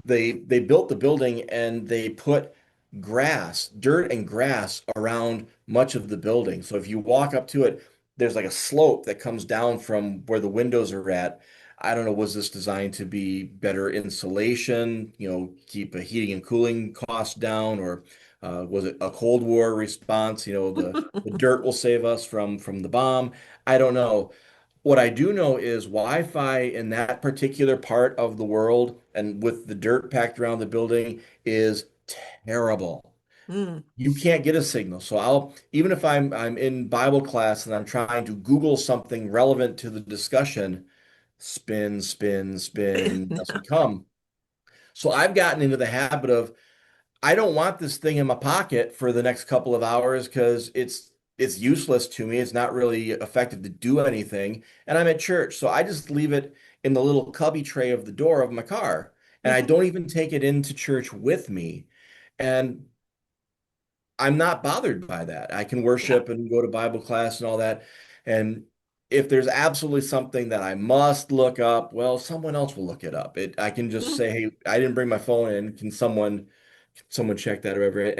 they built the building and they put dirt and grass around much of the building. So if you walk up to it, there's like a slope that comes down from where the windows are at. I don't know, was this designed to be better insulation, keep a heating and cooling cost down, or was it a Cold War response? The dirt will save us from the bomb. I don't know. What I do know is Wi-Fi in that particular part of the world and with the dirt packed around the building is terrible. Mm. You can't get a signal. So even if I'm in Bible class and I'm trying to Google something relevant to the discussion, spin, spin, spin, doesn't come. So I've gotten into the habit of I don't want this thing in my pocket for the next couple of hours because it's useless to me. It's not really effective to do anything. And I'm at church, so I just leave it in the little cubby tray of the door of my car. And I Mhm. don't even take it into church with me. And I'm not bothered by that. I can Yeah. worship and go to Bible class and all that. And if there's absolutely something that I must look up, well, someone else will look it up. I can just Mhm. say, hey, I didn't bring my phone in. Can someone check that or whatever?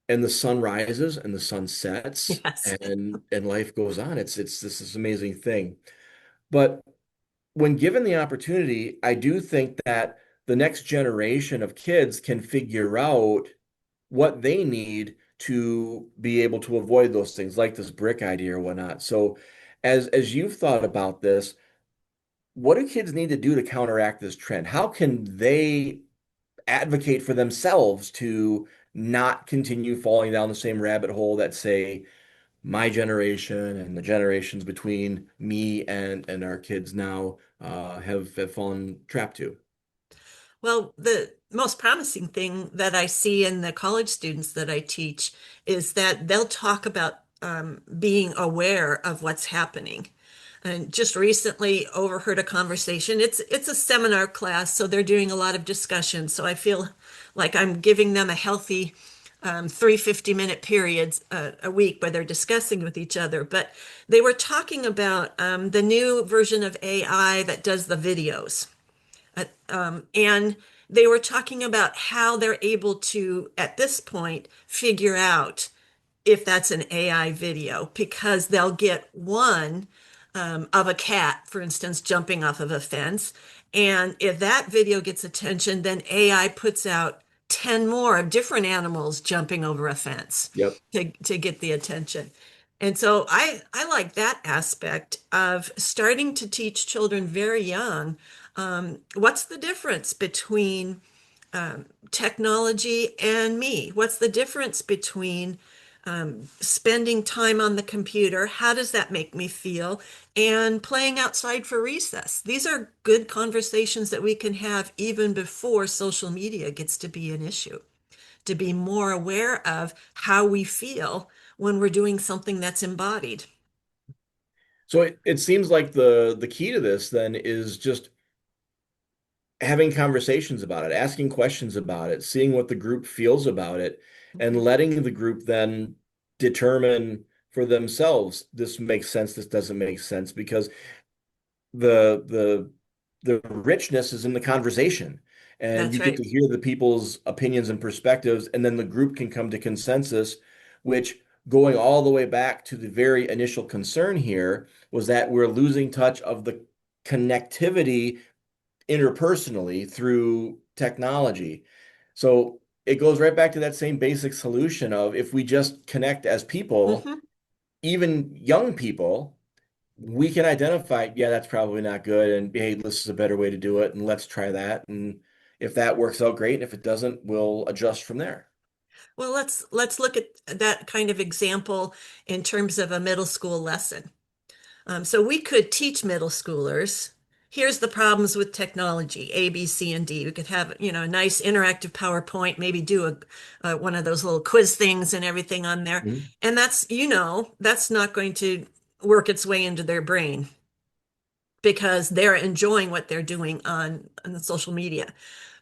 And the sun rises and the sun sets Yes. and life goes on. It's this amazing thing. But when given the opportunity, I do think that the next generation of kids can figure out what they need to be able to avoid those things, like this brick idea or whatnot. So as you've thought about this, what do kids need to do to counteract this trend? How can they advocate for themselves to not continue falling down the same rabbit hole that, say, my generation and the generations between me and our kids now have fallen trapped to? Well, the most promising thing that I see in the college students that I teach is that they'll talk about being aware of what's happening. And just recently overheard a conversation. It's a seminar class, so they're doing a lot of discussion. So I feel like I'm giving them a healthy 3 50-minute periods a week where they're discussing with each other. But they were talking about the new version of AI that does the videos. And they were talking about how they're able to, at this point, figure out if that's an AI video because they'll get one of a cat, for instance, jumping off of a fence. And if that video gets attention, then AI puts out 10 more of different animals jumping over a fence Yep. to get the attention. And so I like that aspect of starting to teach children very young what's the difference between technology and me? What's the difference between spending time on the computer? How does that make me feel? And playing outside for recess. These are good conversations that we can have even before social media gets to be an issue, to be more aware of how we feel when we're doing something that's embodied. So it seems like the key to this then is just having conversations about it, asking questions about it, seeing what the group feels about it, and Mhm. letting the group then determine for themselves, this makes sense, this doesn't make sense, because the the the richness is in the conversation. And That's you get right. to hear the people's opinions and perspectives, and then the group can come to consensus, which going all the way back to the very initial concern here was that we're losing touch of the connectivity interpersonally through technology. So it goes right back to that same basic solution of if we just connect as people, Mhm. even young people, we can identify, yeah, that's probably not good. And hey, this is a better way to do it. And let's try that. And if that works out, great. And if it doesn't, we'll adjust from there. Well, let's look at that kind of example in terms of a middle school lesson. So we could teach middle schoolers here's the problems with technology, A, B, C, and D. We could have, a nice interactive PowerPoint, maybe do one of those little quiz things and everything on there. Mhm. And that's not going to work its way into their brain because they're enjoying what they're doing on the social media.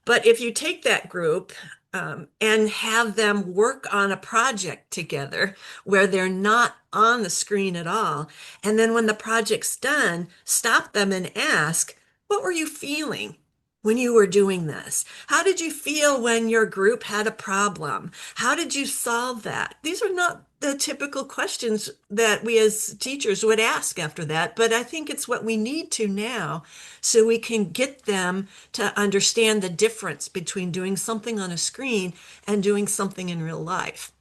But if you take that group and have them work on a project together where they're not on the screen at all, and then when the project's done, stop them and ask, what were you feeling when you were doing this? How did you feel when your group had a problem? How did you solve that? These are not the typical questions that we as teachers would ask after that, but I think it's what we need to now so we can get them to understand the difference between doing something on a screen and doing something in real life.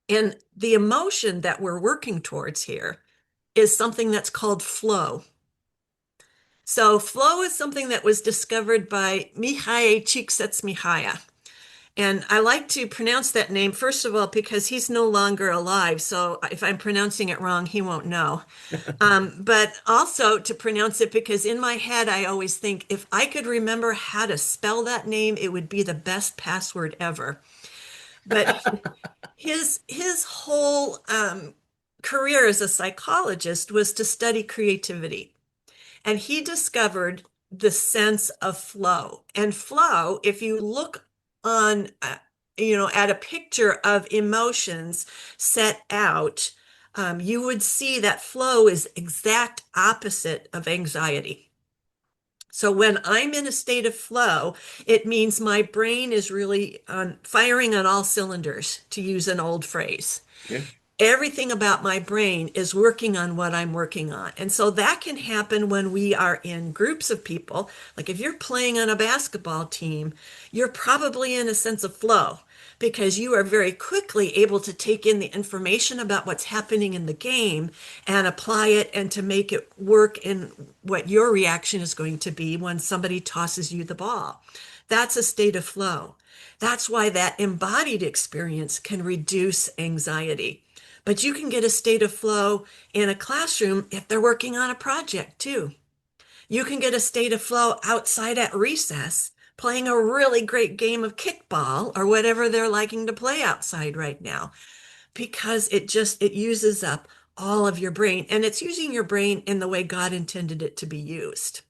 And the emotion that we're working towards here is something that's called flow. So flow is something that was discovered by Mihai Csikszentmihalyi. And I like to pronounce that name, first of all, because he's no longer alive. So if I'm pronouncing it wrong, he won't know. But also to pronounce it because in my head, I always think if I could remember how to spell that name, it would be the best password ever. But his whole career as a psychologist was to study creativity. And he discovered the sense of flow. And flow, if you look on, at a picture of emotions set out, you would see that flow is exact opposite of anxiety. So when I'm in a state of flow, it means my brain is really firing on all cylinders, to use an old phrase. Yeah. Everything about my brain is working on what I'm working on. And so that can happen when we are in groups of people. Like if you're playing on a basketball team, you're probably in a sense of flow because you are very quickly able to take in the information about what's happening in the game and apply it and to make it work in what your reaction is going to be when somebody tosses you the ball. That's a state of flow. That's why that embodied experience can reduce anxiety. But you can get a state of flow in a classroom if they're working on a project too. You can get a state of flow outside at recess, playing a really great game of kickball or whatever they're liking to play outside right now, because it uses up all of your brain and it's using your brain in the way God intended it to be used.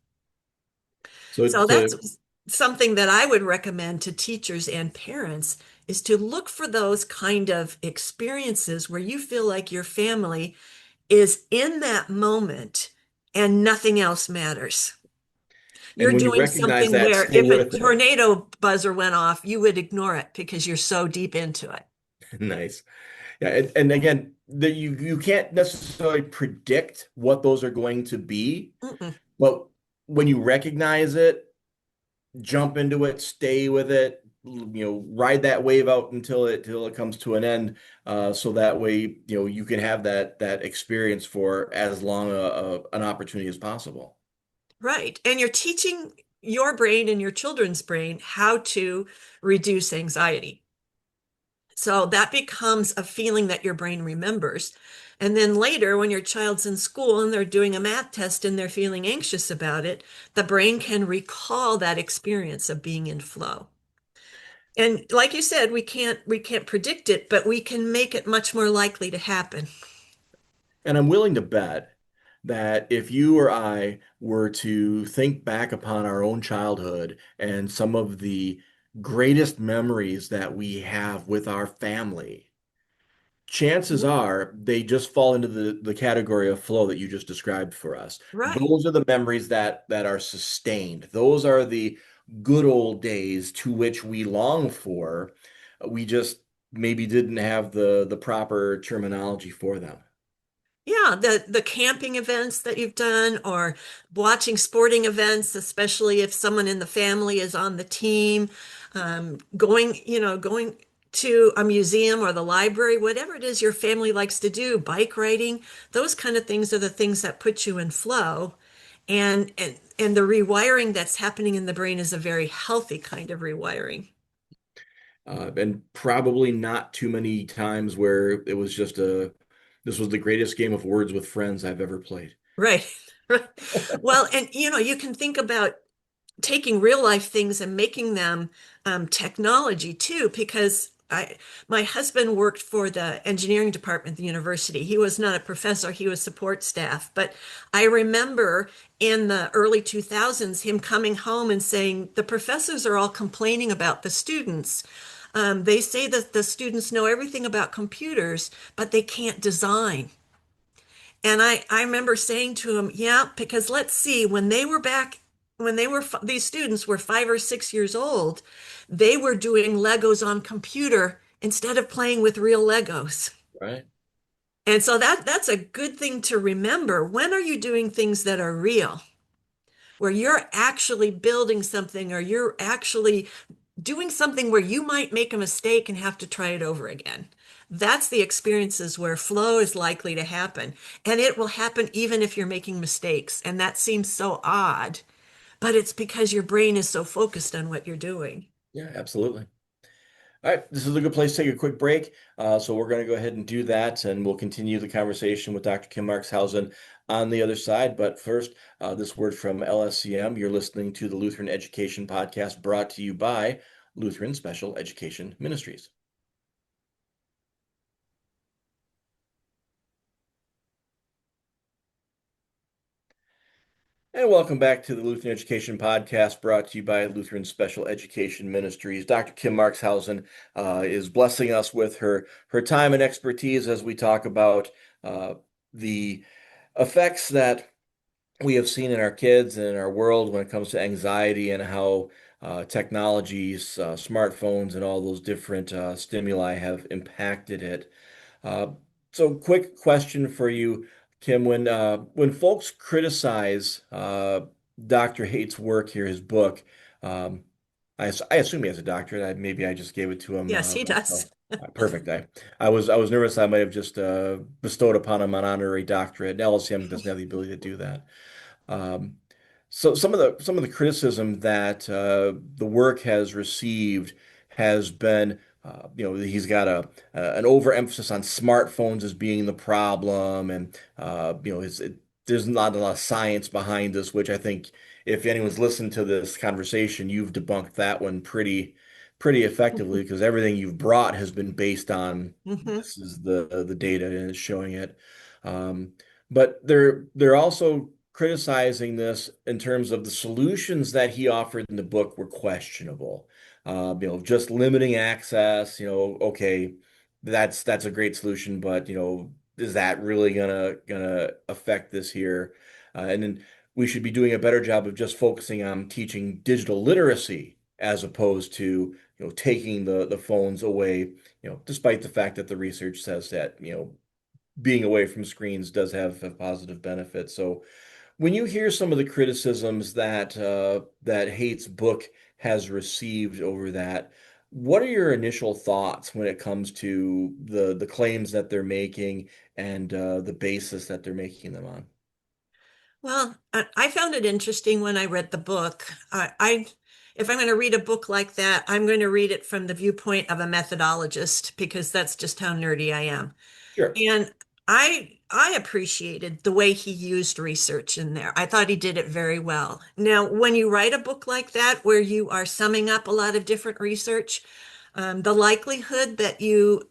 So So to that's something that I would recommend to teachers and parents is to look for those kind of experiences where you feel like your family is in that moment and nothing else matters. You're and when you doing recognize something that, where stay if a with it. tornado buzzer went off, you would ignore it because you're so deep into it. Nice. Yeah, and again, you can't necessarily predict what those are going to be, Mm-mm. but when you recognize it, jump into it, stay with it, ride that wave out until it comes to an end, so that way, you can have that experience for as long an opportunity as possible. Right. And you're teaching your brain and your children's brain how to reduce anxiety. So that becomes a feeling that your brain remembers. And then later, when your child's in school and they're doing a math test and they're feeling anxious about it, the brain can recall that experience of being in flow. And like you said, we can't predict it, but we can make it much more likely to happen. And I'm willing to bet that if you or I were to think back upon our own childhood and some of the greatest memories that we have with our family, chances are they just fall into the category of flow that you just described for us. Right. Those are the memories that are sustained. Those are the good old days to which we long for. We just maybe didn't have the proper terminology for them. Yeah, the camping events that you've done or watching sporting events, especially if someone in the family is on the team, going to a museum or the library, whatever it is your family likes to do, bike riding, those kind of things are the things that put you in flow. And the rewiring that's happening in the brain is a very healthy kind of rewiring. And probably not too many times where it was just this was the greatest game of words with friends I've ever played. Right. Well, and you can think about taking real life things and making them technology too, because my husband worked for the engineering department at the university. He was not a professor, he was support staff. But I remember in the early 2000s him coming home and saying, the professors are all complaining about the students. They say that the students know everything about computers, but they can't design. And I remember saying to him, yeah, because let's see, when these students were 5 or 6 years old, they were doing Legos on computer instead of playing with real Legos. Right. And so that's a good thing to remember. When are you doing things that are real, where you're actually building something or you're actually doing something where you might make a mistake and have to try it over again? That's the experiences where flow is likely to happen. And it will happen even if you're making mistakes. And that seems so odd, but it's because your brain is so focused on what you're doing. Yeah, absolutely. All right, this is a good place to take a quick break. So we're going to go ahead and do that, and we'll continue the conversation with Dr. Kim Marxhausen on the other side. But first, this word from LSCM. You're listening to the Lutheran Education Podcast brought to you by Lutheran Special Education Ministries. And welcome back to the Lutheran Education Podcast brought to you by Lutheran Special Education Ministries. Dr. Kim Marxhausen is blessing us with her time and expertise as we talk about the effects that we have seen in our kids and in our world when it comes to anxiety and how technologies, smartphones, and all those different stimuli have impacted it. Uh, so, quick question for you, Kim. When folks criticize Dr. Haight's work here, his book, um, I assume he has a doctorate. Maybe I just gave it to him Yes, he myself. does. Perfect. I was nervous I might have just bestowed upon him an honorary doctorate. LSM doesn't have the ability to do that. Um, so some of the criticism that the work has received has been, he's got an overemphasis on smartphones as being the problem, and there's not a lot of science behind this, which I think if anyone's listened to this conversation, you've debunked that one pretty effectively because everything you've brought has been based on Mhm. this is the data and it's showing it. Um, but they're also criticizing this in terms of the solutions that he offered in the book were questionable. Just limiting access, okay, that's a great solution, but is that really gonna affect this here? And then we should be doing a better job of just focusing on teaching digital literacy as opposed to taking the phones away, despite the fact that the research says that being away from screens does have a positive benefit. So when you hear some of the criticisms that Haight's book has received over that, what are your initial thoughts when it comes to the claims that they're making and the basis that they're making them on? Well, I found it interesting when I read the book. If I'm going to read a book like that, I'm going to read it from the viewpoint of a methodologist because that's just how nerdy I am. Sure. And I appreciated the way he used research in there. I thought he did it very well. Now, when you write a book like that, where you are summing up a lot of different research, the likelihood that you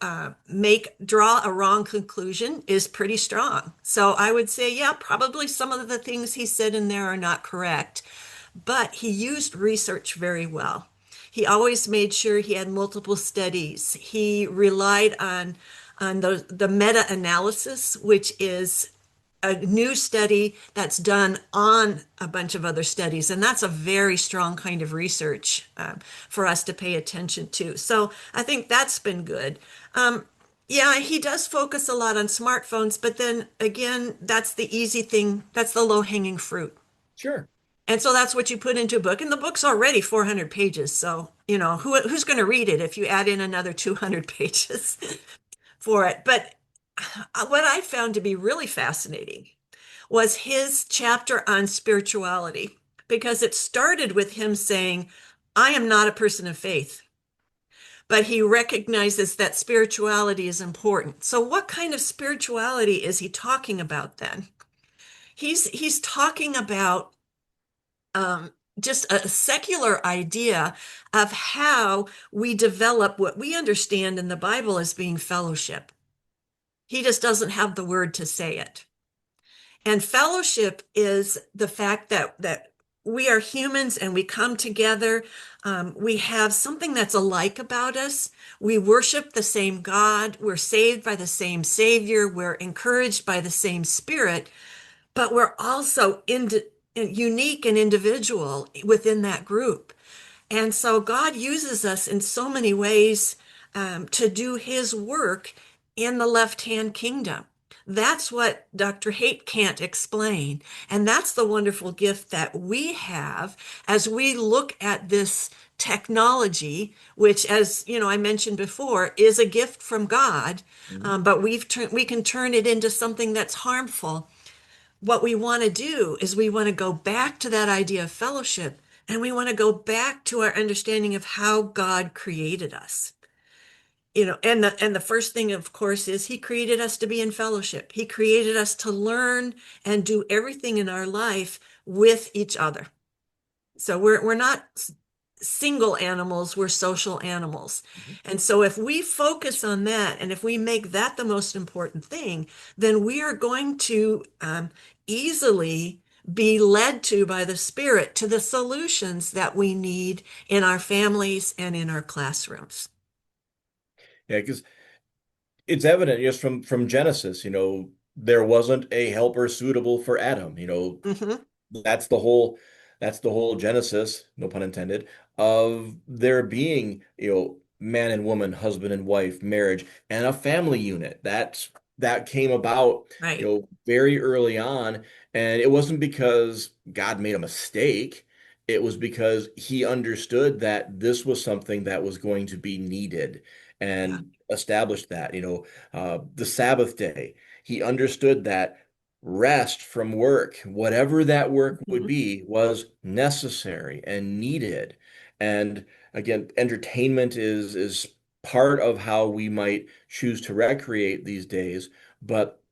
draw a wrong conclusion is pretty strong. So I would say, yeah, probably some of the things he said in there are not correct, but he used research very well. He always made sure he had multiple studies. He relied on the meta-analysis, which is a new study that's done on a bunch of other studies. And that's a very strong kind of research for us to pay attention to. So I think that's been good. Yeah, he does focus a lot on smartphones, but then again, that's the easy thing. That's the low-hanging fruit. Sure. And so that's what you put into a book. And the book's already 400 pages. So, who's going to read it if you add in another 200 pages for it? But what I found to be really fascinating was his chapter on spirituality, because it started with him saying, I am not a person of faith, but he recognizes that spirituality is important. So, what kind of spirituality is he talking about then? He's talking about um, just a secular idea of how we develop what we understand in the Bible as being fellowship. He just doesn't have the word to say it. And fellowship is the fact that we are humans and we come together. We have something that's alike about us. We worship the same God. We're saved by the same Savior. We're encouraged by the same Spirit, but we're also unique and individual within that group. And so God uses us in so many ways to do his work in the left-hand kingdom. That's what Dr. Haight can't explain. And that's the wonderful gift that we have as we look at this technology, which, as you know, I mentioned before, is a gift from God, Mhm. but we can turn it into something that's harmful. What we want to do is we want to go back to that idea of fellowship, and we want to go back to our understanding of how God created us. And the first thing, of course, is he created us to be in fellowship. He created us to learn and do everything in our life with each other. So we're not single animals, we're social animals. Mhm. And so if we focus on that and if we make that the most important thing, then we are going to easily be led to by the Spirit to the solutions that we need in our families and in our classrooms. Yeah, because it's evident just from Genesis, there wasn't a helper suitable for Adam. Hmm. That's the whole that's the whole genesis, no pun intended, of there being, man and woman, husband and wife, marriage, and a family unit. That came about, Right. very early on, and it wasn't because God made a mistake. It was because he understood that this was something that was going to be needed Yeah. and established that, the Sabbath day. He understood that rest from work, whatever that work would Mhm. be, was necessary and needed. And again, entertainment is part of how we might choose to recreate these days, but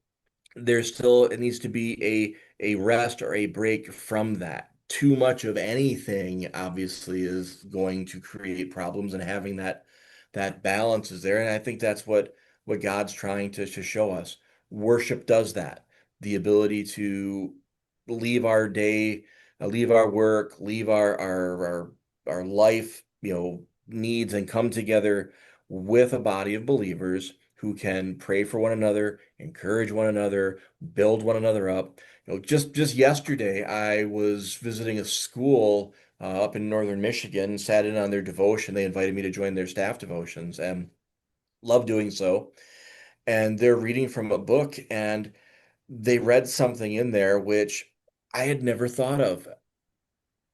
there's still it needs to be a rest or a break from that. Too much of anything obviously is going to create problems, and having that balance is there. And I think that's what God's trying to show us. Worship does that. The ability to leave our day, leave our work, leave our life, needs, and come together with a body of believers who can pray for one another, encourage one another, build one another up. Just yesterday, I was visiting a school up in northern Michigan, sat in on their devotion. They invited me to join their staff devotions, and love doing so. And they're reading from a book, and they read something in there which I had never thought of.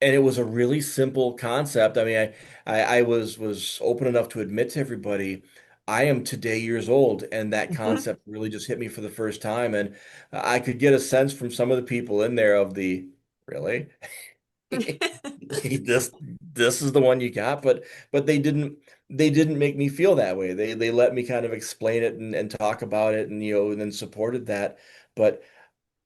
And it was a really simple concept. I mean, I was open enough to admit to everybody, I am today years old, and that Mhm. concept really just hit me for the first time. And I could get a sense from some of the people in there of the, really? This is the one you got, but they didn't make me feel that way. They let me kind of explain it and talk about it, and and then supported that. But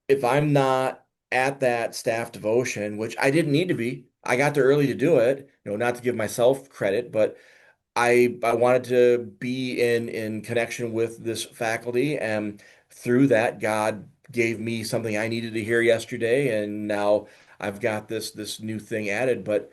if I'm not at that staff devotion, which I didn't need to be, I got there early to do it, not to give myself credit, but I wanted to be in connection with this faculty, and through that, God gave me something I needed to hear yesterday, and now I've got this new thing added. But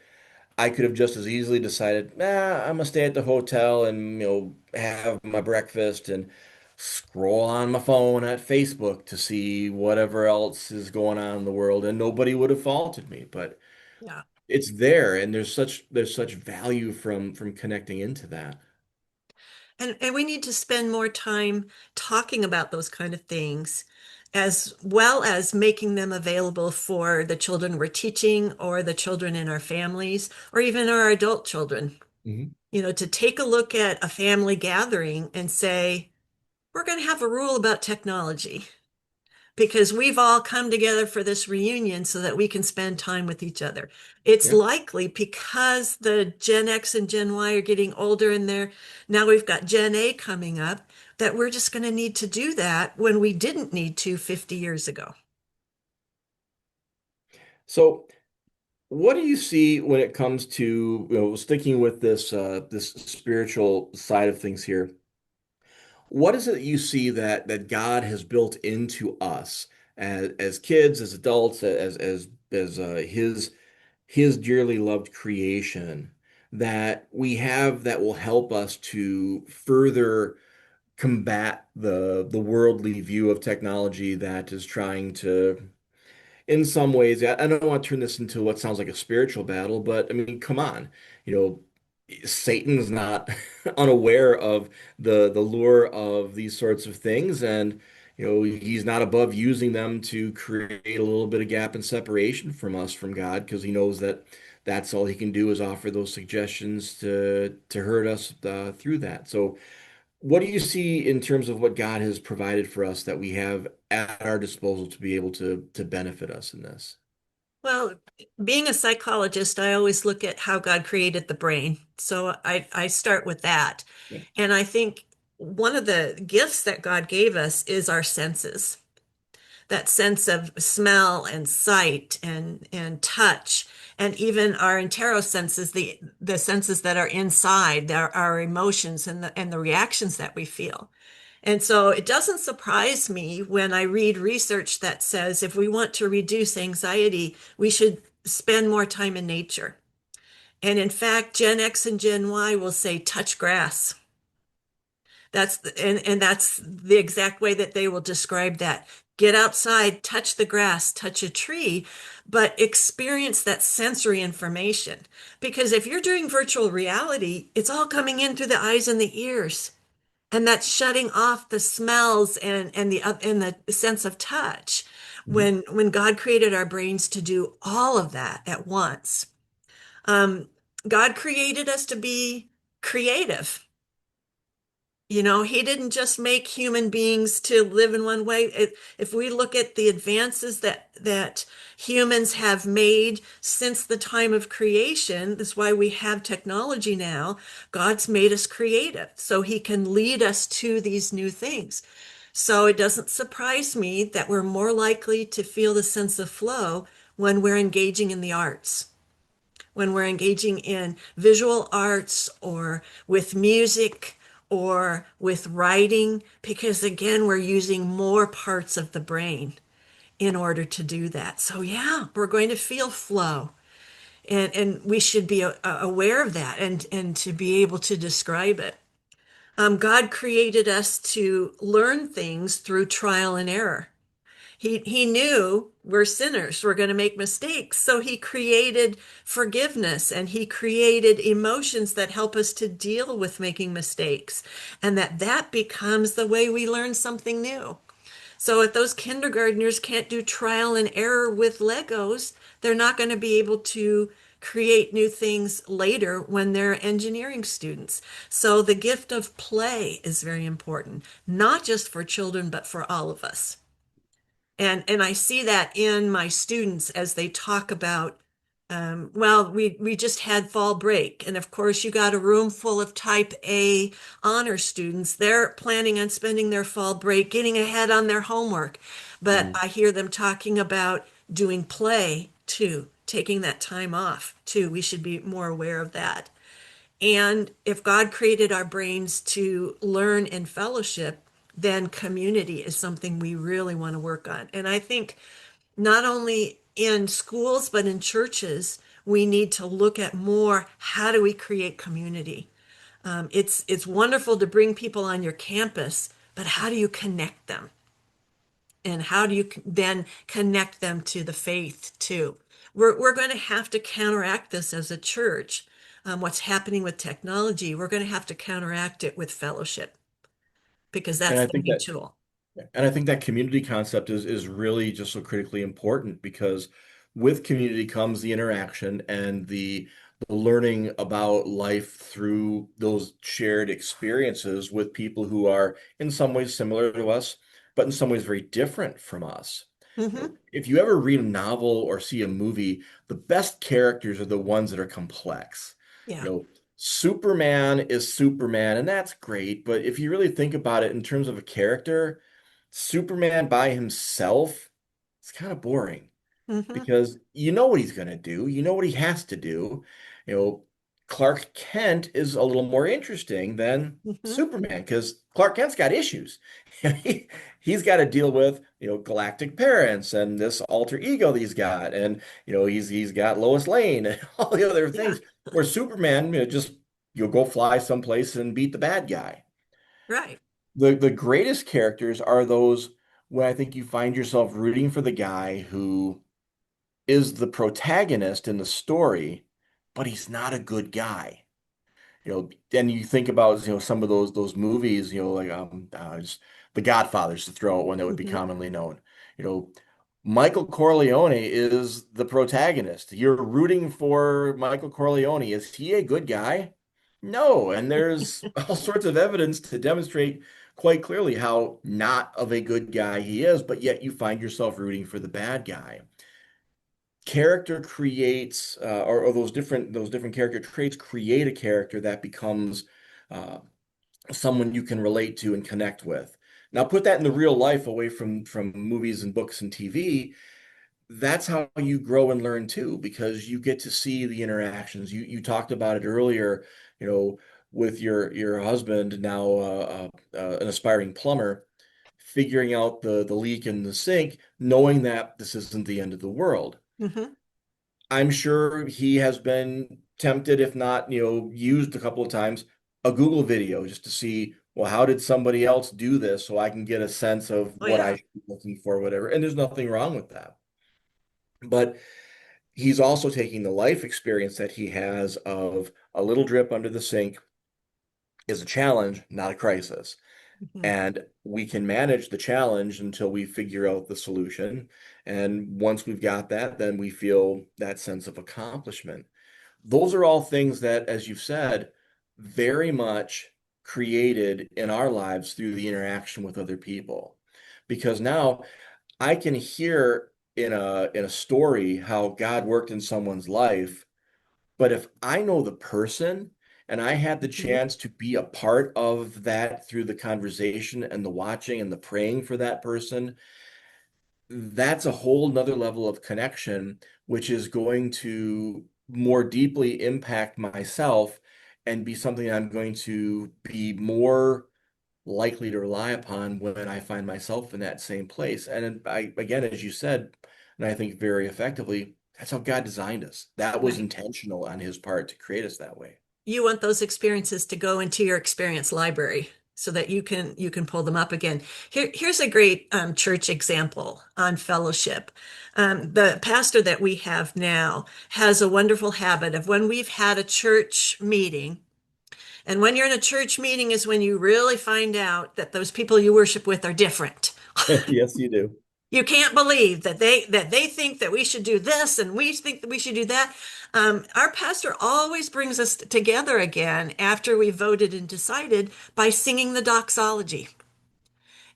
I could have just as easily decided, I'm gonna stay at the hotel and have my breakfast and scroll on my phone at Facebook to see whatever else is going on in the world, and nobody would have faulted me. But Yeah. it's there, and there's such value from connecting into that. And we need to spend more time talking about those kind of things, as well as making them available for the children we're teaching or the children in our families or even our adult children. Mhm. To take a look at a family gathering and say, we're going to have a rule about technology because we've all come together for this reunion so that we can spend time with each other. It's Yeah. likely because the Gen X and Gen Y are getting older and now we've got Gen A coming up, that we're just going to need to do that when we didn't need to 50 years ago. So, what do you see when it comes to, sticking with this spiritual side of things here? What is it that you see that God has built into us as kids, as adults, as his dearly loved creation that we have that will help us to further combat the worldly view of technology that is trying to, in some ways, I don't want to turn this into what sounds like a spiritual battle, but I mean, come on, you know, Satan's not unaware of the lure of these sorts of things, and he's not above using them to create a little bit of gap and separation from us from God, because he knows that that's all he can do is offer those suggestions to hurt us through that. So what do you see in terms of what God has provided for us that we have at our disposal to be able to benefit us in this? Well, being a psychologist, I always look at how God created the brain. So I start with that. Yeah. And I think one of the gifts that God gave us is our senses. That sense of smell and sight and touch, and even our interosenses, the senses that are inside, our emotions and the reactions that we feel. And so it doesn't surprise me when I read research that says if we want to reduce anxiety, we should spend more time in nature. And in fact, Gen X and Gen Y will say touch grass. And that's the exact way that they will describe that. Get outside, touch the grass, touch a tree, but experience that sensory information. Because if you're doing virtual reality, it's all coming in through the eyes and the ears. And that's shutting off the smells and the sense of touch Mhm. when God created our brains to do all of that at once. Um, God created us to be creative. He didn't just make human beings to live in one way. If we look at the advances that humans have made since the time of creation, that's why we have technology now. God's made us creative, so he can lead us to these new things. So it doesn't surprise me that we're more likely to feel the sense of flow when we're engaging in the arts, when we're engaging in visual arts or with music or with writing, because again, we're using more parts of the brain in order to do that. So yeah, we're going to feel flow. And we should be aware of that and to be able to describe it. God created us to learn things through trial and error. He knew we're sinners, we're going to make mistakes. So he created forgiveness and he created emotions that help us to deal with making mistakes, and that becomes the way we learn something new. So if those kindergartners can't do trial and error with Legos, they're not going to be able to create new things later when they're engineering students. So the gift of play is very important, not just for children, but for all of us. And I see that in my students as they talk about, well, we just had fall break. And of course, you got a room full of type A honor students. They're planning on spending their fall break, getting ahead on their homework. But Mhm. I hear them talking about doing play too, taking that time off too. We should be more aware of that. And if God created our brains to learn in fellowship, then community is something we really want to work on. And I think not only in schools, but in churches, we need to look at more how do we create community? It's wonderful to bring people on your campus, but how do you connect them? And how do you then connect them to the faith too? We're going to have to counteract this as a church. What's happening with technology, we're going to have to counteract it with fellowship because And that's I the think main that tool. And I think that community concept is really just so critically important because with community comes the interaction and the learning about life through those shared experiences with people who are in some ways similar to us, but in some ways very different from us. Hmm. If you ever read a novel or see a movie, the best characters are the ones that are complex. You Yeah. know, Superman is Superman, and that's great, but if you really think about it in terms of a character, Superman by himself, it's kind of boring. Hmm. because you know what he's going to do, you know what he has to do. You know, Clark Kent is a little more interesting than Hmm. Superman because Clark Kent's got issues. He, he's got to deal with, galactic parents and this alter ego that he's got, and he's got Lois Lane and all the other Yeah, things. Where Superman, just you'll go fly someplace and beat the bad guy. right. The greatest characters are those when I think you find yourself rooting for the guy who is the protagonist in the story, but he's not a good guy. Then you think about, some of those movies, like just The Godfathers to throw out one that would be Hmm. commonly known. You know, Michael Corleone is the protagonist. You're rooting for Michael Corleone. Is he a good guy? No, and there's all sorts of evidence to demonstrate quite clearly how not of a good guy he is, but yet you find yourself rooting for the bad guy. Character creates, or those different character traits create a character that becomes uh, someone you can relate to and connect with. Now put that in the real life away from movies and books and TV. That's how you grow and learn too, because you get to see the interactions. You talked about it earlier, you know, with your husband now, an aspiring plumber, figuring out the leak in the sink, knowing that this isn't the end of the world. Hmm. I'm sure he has been tempted, if not, used a couple of times, a Google video just to see, well, how did somebody else do this so I can get a sense of Oh, what I yeah. should be looking for, whatever. And there's nothing wrong with that. But he's also taking the life experience that he has of a little drip under the sink is a challenge, not a crisis. Hmm. And we can manage the challenge until we figure out the solution. And once we've got that, then we feel that sense of accomplishment. Those are all things that, as you've said, very much created in our lives through the interaction with other people. Because now I can hear in a story how God worked in someone's life, but if I know the person and I had the Hmm. chance to be a part of that through the conversation and the watching and the praying for that person, that's a whole nother level of connection, which is going to more deeply impact myself and be something I'm going to be more likely to rely upon when I find myself in that same place. And again, as you said, and I think very effectively, that's how God designed us. That was Right. intentional on his part to create us that way. You want those experiences to go into your experience library so that you can pull them up again. Here's a great church example on fellowship. The pastor that we have now has a wonderful habit of when we've had a church meeting, and when you're in a church meeting is when you really find out that those people you worship with are different. Yes, you do. You can't believe that they think that we should do this and we think that we should do that. Our pastor always brings us together again after we voted and decided by singing the doxology.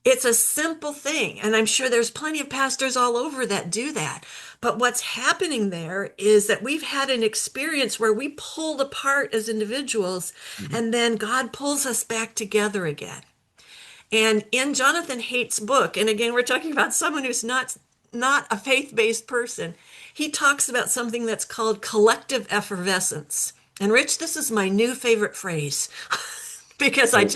It's a simple thing, and I'm sure there's plenty of pastors all over that do that. But what's happening there is that we've had an experience where we pulled apart as individuals, Mhm. and then God pulls us back together again. And in Jonathan Haidt's book, and again, we're talking about someone who's not a faith-based person, he talks about something that's called collective effervescence. And Rich, this is my new favorite phrase because Oh.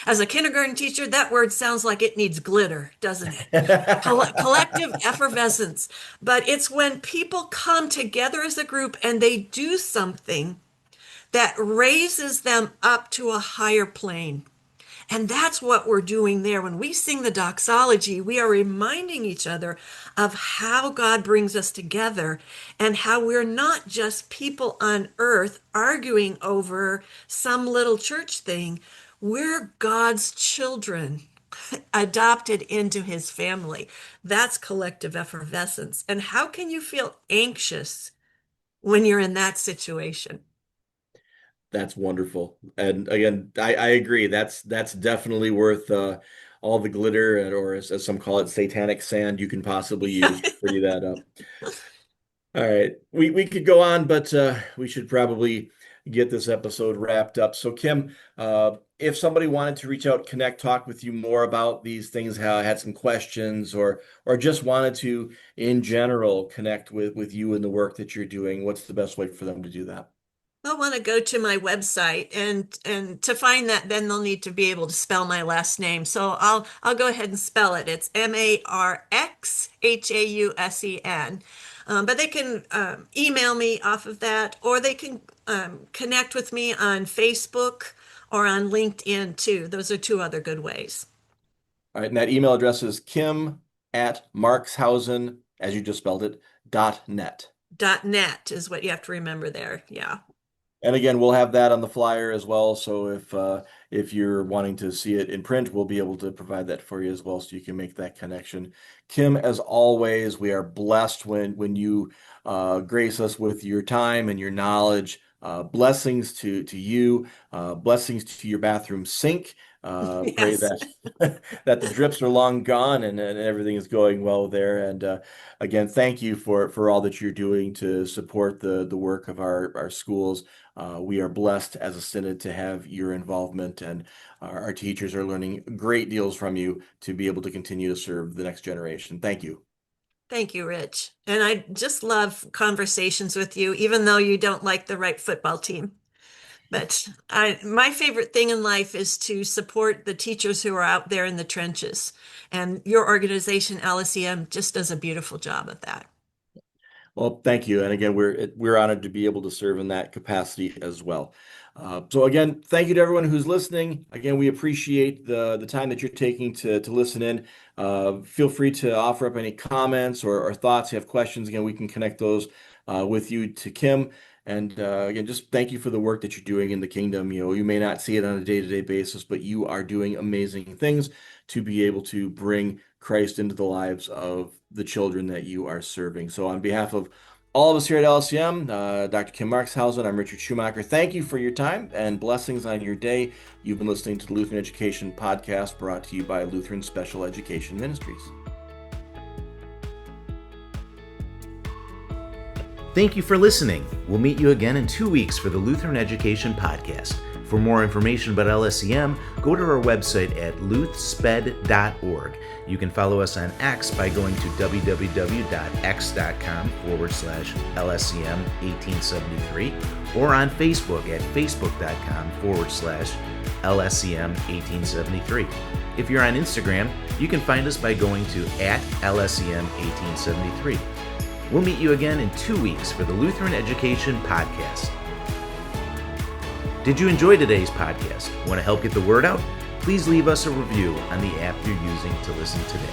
as a kindergarten teacher, that word sounds like it needs glitter, doesn't it? Collective effervescence. But it's when people come together as a group and they do something that raises them up to a higher plane. And that's what we're doing there. When we sing the doxology, we are reminding each other of how God brings us together and how we're not just people on earth arguing over some little church thing. We're God's children adopted into his family. That's collective effervescence. And how can you feel anxious when you're in that situation? That's wonderful. And again, I agree. That's definitely worth all the glitter, or as some call it, satanic sand you can possibly use to pretty that up. All right. We could go on, but we should probably get this episode wrapped up. So, Kim, if somebody wanted to reach out, connect, talk with you more about these things, how had some questions, or just wanted to, in general, connect with you and the work that you're doing, what's the best way for them to do that? They'll want to go to my website, and to find that, then they'll need to be able to spell my last name. So I'll go ahead and spell it. It's Marxhausen. But they can email me off of that, or they can connect with me on Facebook or on LinkedIn too. Those are two other good ways. All right, and that email address is kim@marxhausen, as you just spelled it, .net. .net is what you have to remember there. Yeah. And again, we'll have that on the flyer as well. So if you're wanting to see it in print, we'll be able to provide that for you as well, so you can make that connection. Kim, as always, we are blessed when you grace us with your time and your knowledge. Blessings to you, blessings to your bathroom sink. Pray Yes. that that the drips are long gone and everything is going well there. And again, thank you for all that you're doing to support the work of our schools. We are blessed as a synod to have your involvement, and our teachers are learning great deals from you to be able to continue to serve the next generation. Thank you. Thank you, Rich. And I just love conversations with you, even though you don't like the right football team. But my favorite thing in life is to support the teachers who are out there in the trenches. And your organization, LSEM, just does a beautiful job of that. Well, thank you. And again, we're honored to be able to serve in that capacity as well. So again, thank you to everyone who's listening. Again, we appreciate the time that you're taking to listen in. Feel free to offer up any comments or thoughts. If you have questions, again, we can connect those with you to Kim. And again, just thank you for the work that you're doing in the kingdom. You may not see it on a day-to-day basis, but you are doing amazing things to be able to bring Christ into the lives of the children that you are serving. So on behalf of all of us here at LSEM, Dr. Kim Marxhausen, I'm Richard Schumacher. Thank you for your time and blessings on your day. You've been listening to the Lutheran Education Podcast, brought to you by Lutheran Special Education Ministries. Thank you for listening. We'll meet you again in 2 weeks for the Lutheran Education Podcast. For more information about LSEM, go to our website at luthsped.org. You can follow us on X by going to www.x.com/LSEM1873 or on Facebook at facebook.com/LSEM1873. If you're on Instagram, you can find us by going to @LSEM1873. We'll meet you again in 2 weeks for the Lutheran Education Podcast. Did you enjoy today's podcast? Want to help get the word out? Please leave us a review on the app you're using to listen today.